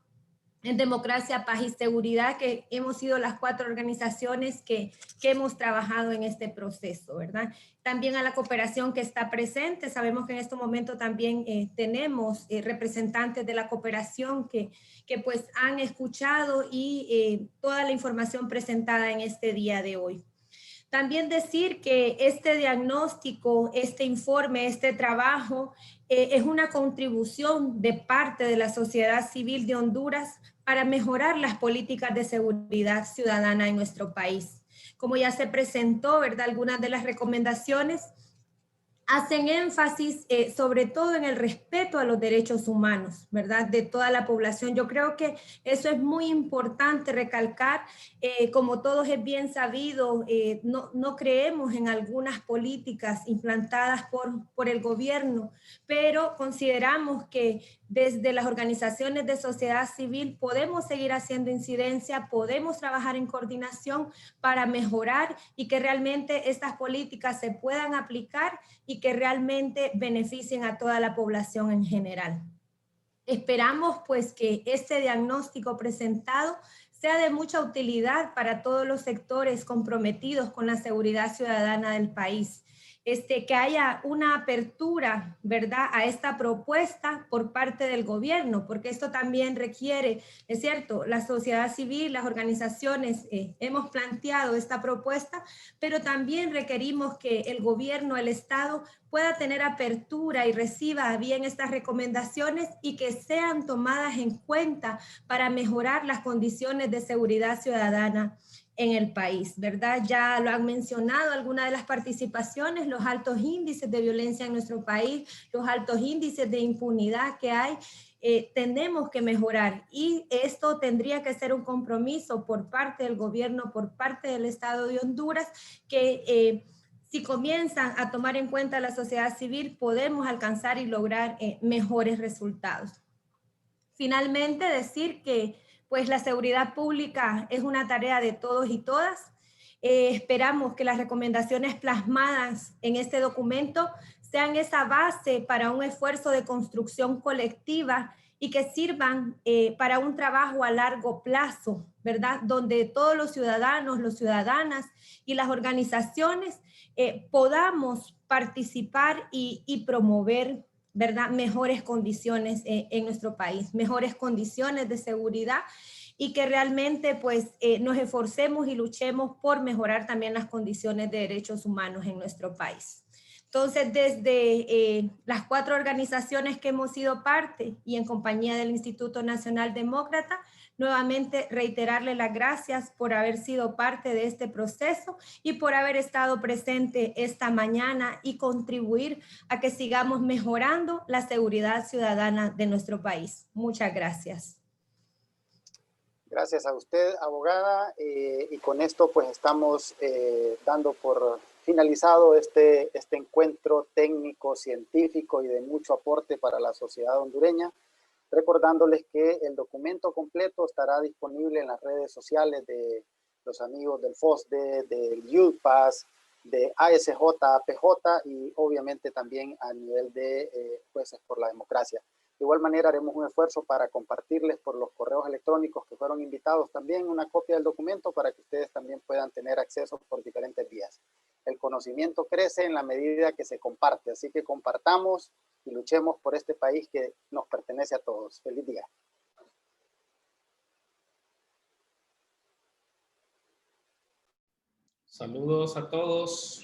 Speaker 12: en Democracia, Paz y Seguridad, que hemos sido las 4 organizaciones que hemos trabajado en este proceso, ¿verdad? También a la cooperación que está presente. Sabemos que en este momento también tenemos representantes de la cooperación que pues han escuchado y toda la información presentada en este día de hoy. También decir que este diagnóstico, este informe, este trabajo es una contribución de parte de la sociedad civil de Honduras para mejorar las políticas de seguridad ciudadana en nuestro país. Como ya se presentó, ¿verdad?, algunas de las recomendaciones hacen énfasis sobre todo en el respeto a los derechos humanos, ¿verdad?, de toda la población. Yo creo que eso es muy importante recalcar. Como todos es bien sabido, no creemos en algunas políticas implantadas por el gobierno, pero consideramos que desde las organizaciones de sociedad civil podemos seguir haciendo incidencia, podemos trabajar en coordinación para mejorar y que realmente estas políticas se puedan aplicar y que realmente beneficien a toda la población en general. Esperamos pues que este diagnóstico presentado sea de mucha utilidad para todos los sectores comprometidos con la seguridad ciudadana del país. Que haya una apertura, ¿verdad?, a esta propuesta por parte del gobierno, porque esto también requiere, es cierto, la sociedad civil, las organizaciones hemos planteado esta propuesta, pero también requerimos que el gobierno, el Estado, pueda tener apertura y reciba bien estas recomendaciones y que sean tomadas en cuenta para mejorar las condiciones de seguridad ciudadana en el país, ¿verdad? Ya lo han mencionado algunas de las participaciones, los altos índices de violencia en nuestro país, los altos índices de impunidad que hay, tenemos que mejorar y esto tendría que ser un compromiso por parte del gobierno, por parte del Estado de Honduras, que si comienzan a tomar en cuenta la sociedad civil, podemos alcanzar y lograr mejores resultados. Finalmente, decir que pues la seguridad pública es una tarea de todos y todas. Esperamos que las recomendaciones plasmadas en este documento sean esa base para un esfuerzo de construcción colectiva y que sirvan para un trabajo a largo plazo, ¿verdad? Donde todos los ciudadanos, las ciudadanas y las organizaciones podamos participar y promover, ¿verdad? Mejores condiciones en nuestro país, mejores condiciones de seguridad y que realmente pues nos esforcemos y luchemos por mejorar también las condiciones de derechos humanos en nuestro país. Entonces, desde las 4 organizaciones que hemos sido parte y en compañía del Instituto Nacional Demócrata, nuevamente reiterarle las gracias por haber sido parte de este proceso y por haber estado presente esta mañana y contribuir a que sigamos mejorando la seguridad ciudadana de nuestro país. Muchas gracias.
Speaker 1: Gracias a usted, abogada, y con esto pues estamos dando por finalizado este encuentro técnico, científico y de mucho aporte para la sociedad hondureña, recordándoles que el documento completo estará disponible en las redes sociales de los amigos del FOSDE, del YUDPAS, de ASJ, APJ y obviamente también a nivel de Jueces por la Democracia. De igual manera haremos un esfuerzo para compartirles por los correos electrónicos que fueron invitados también una copia del documento para que ustedes también puedan tener acceso por diferentes vías. El conocimiento crece en la medida que se comparte, así que compartamos y luchemos por este país que nos pertenece a todos. Feliz día.
Speaker 2: Saludos a todos.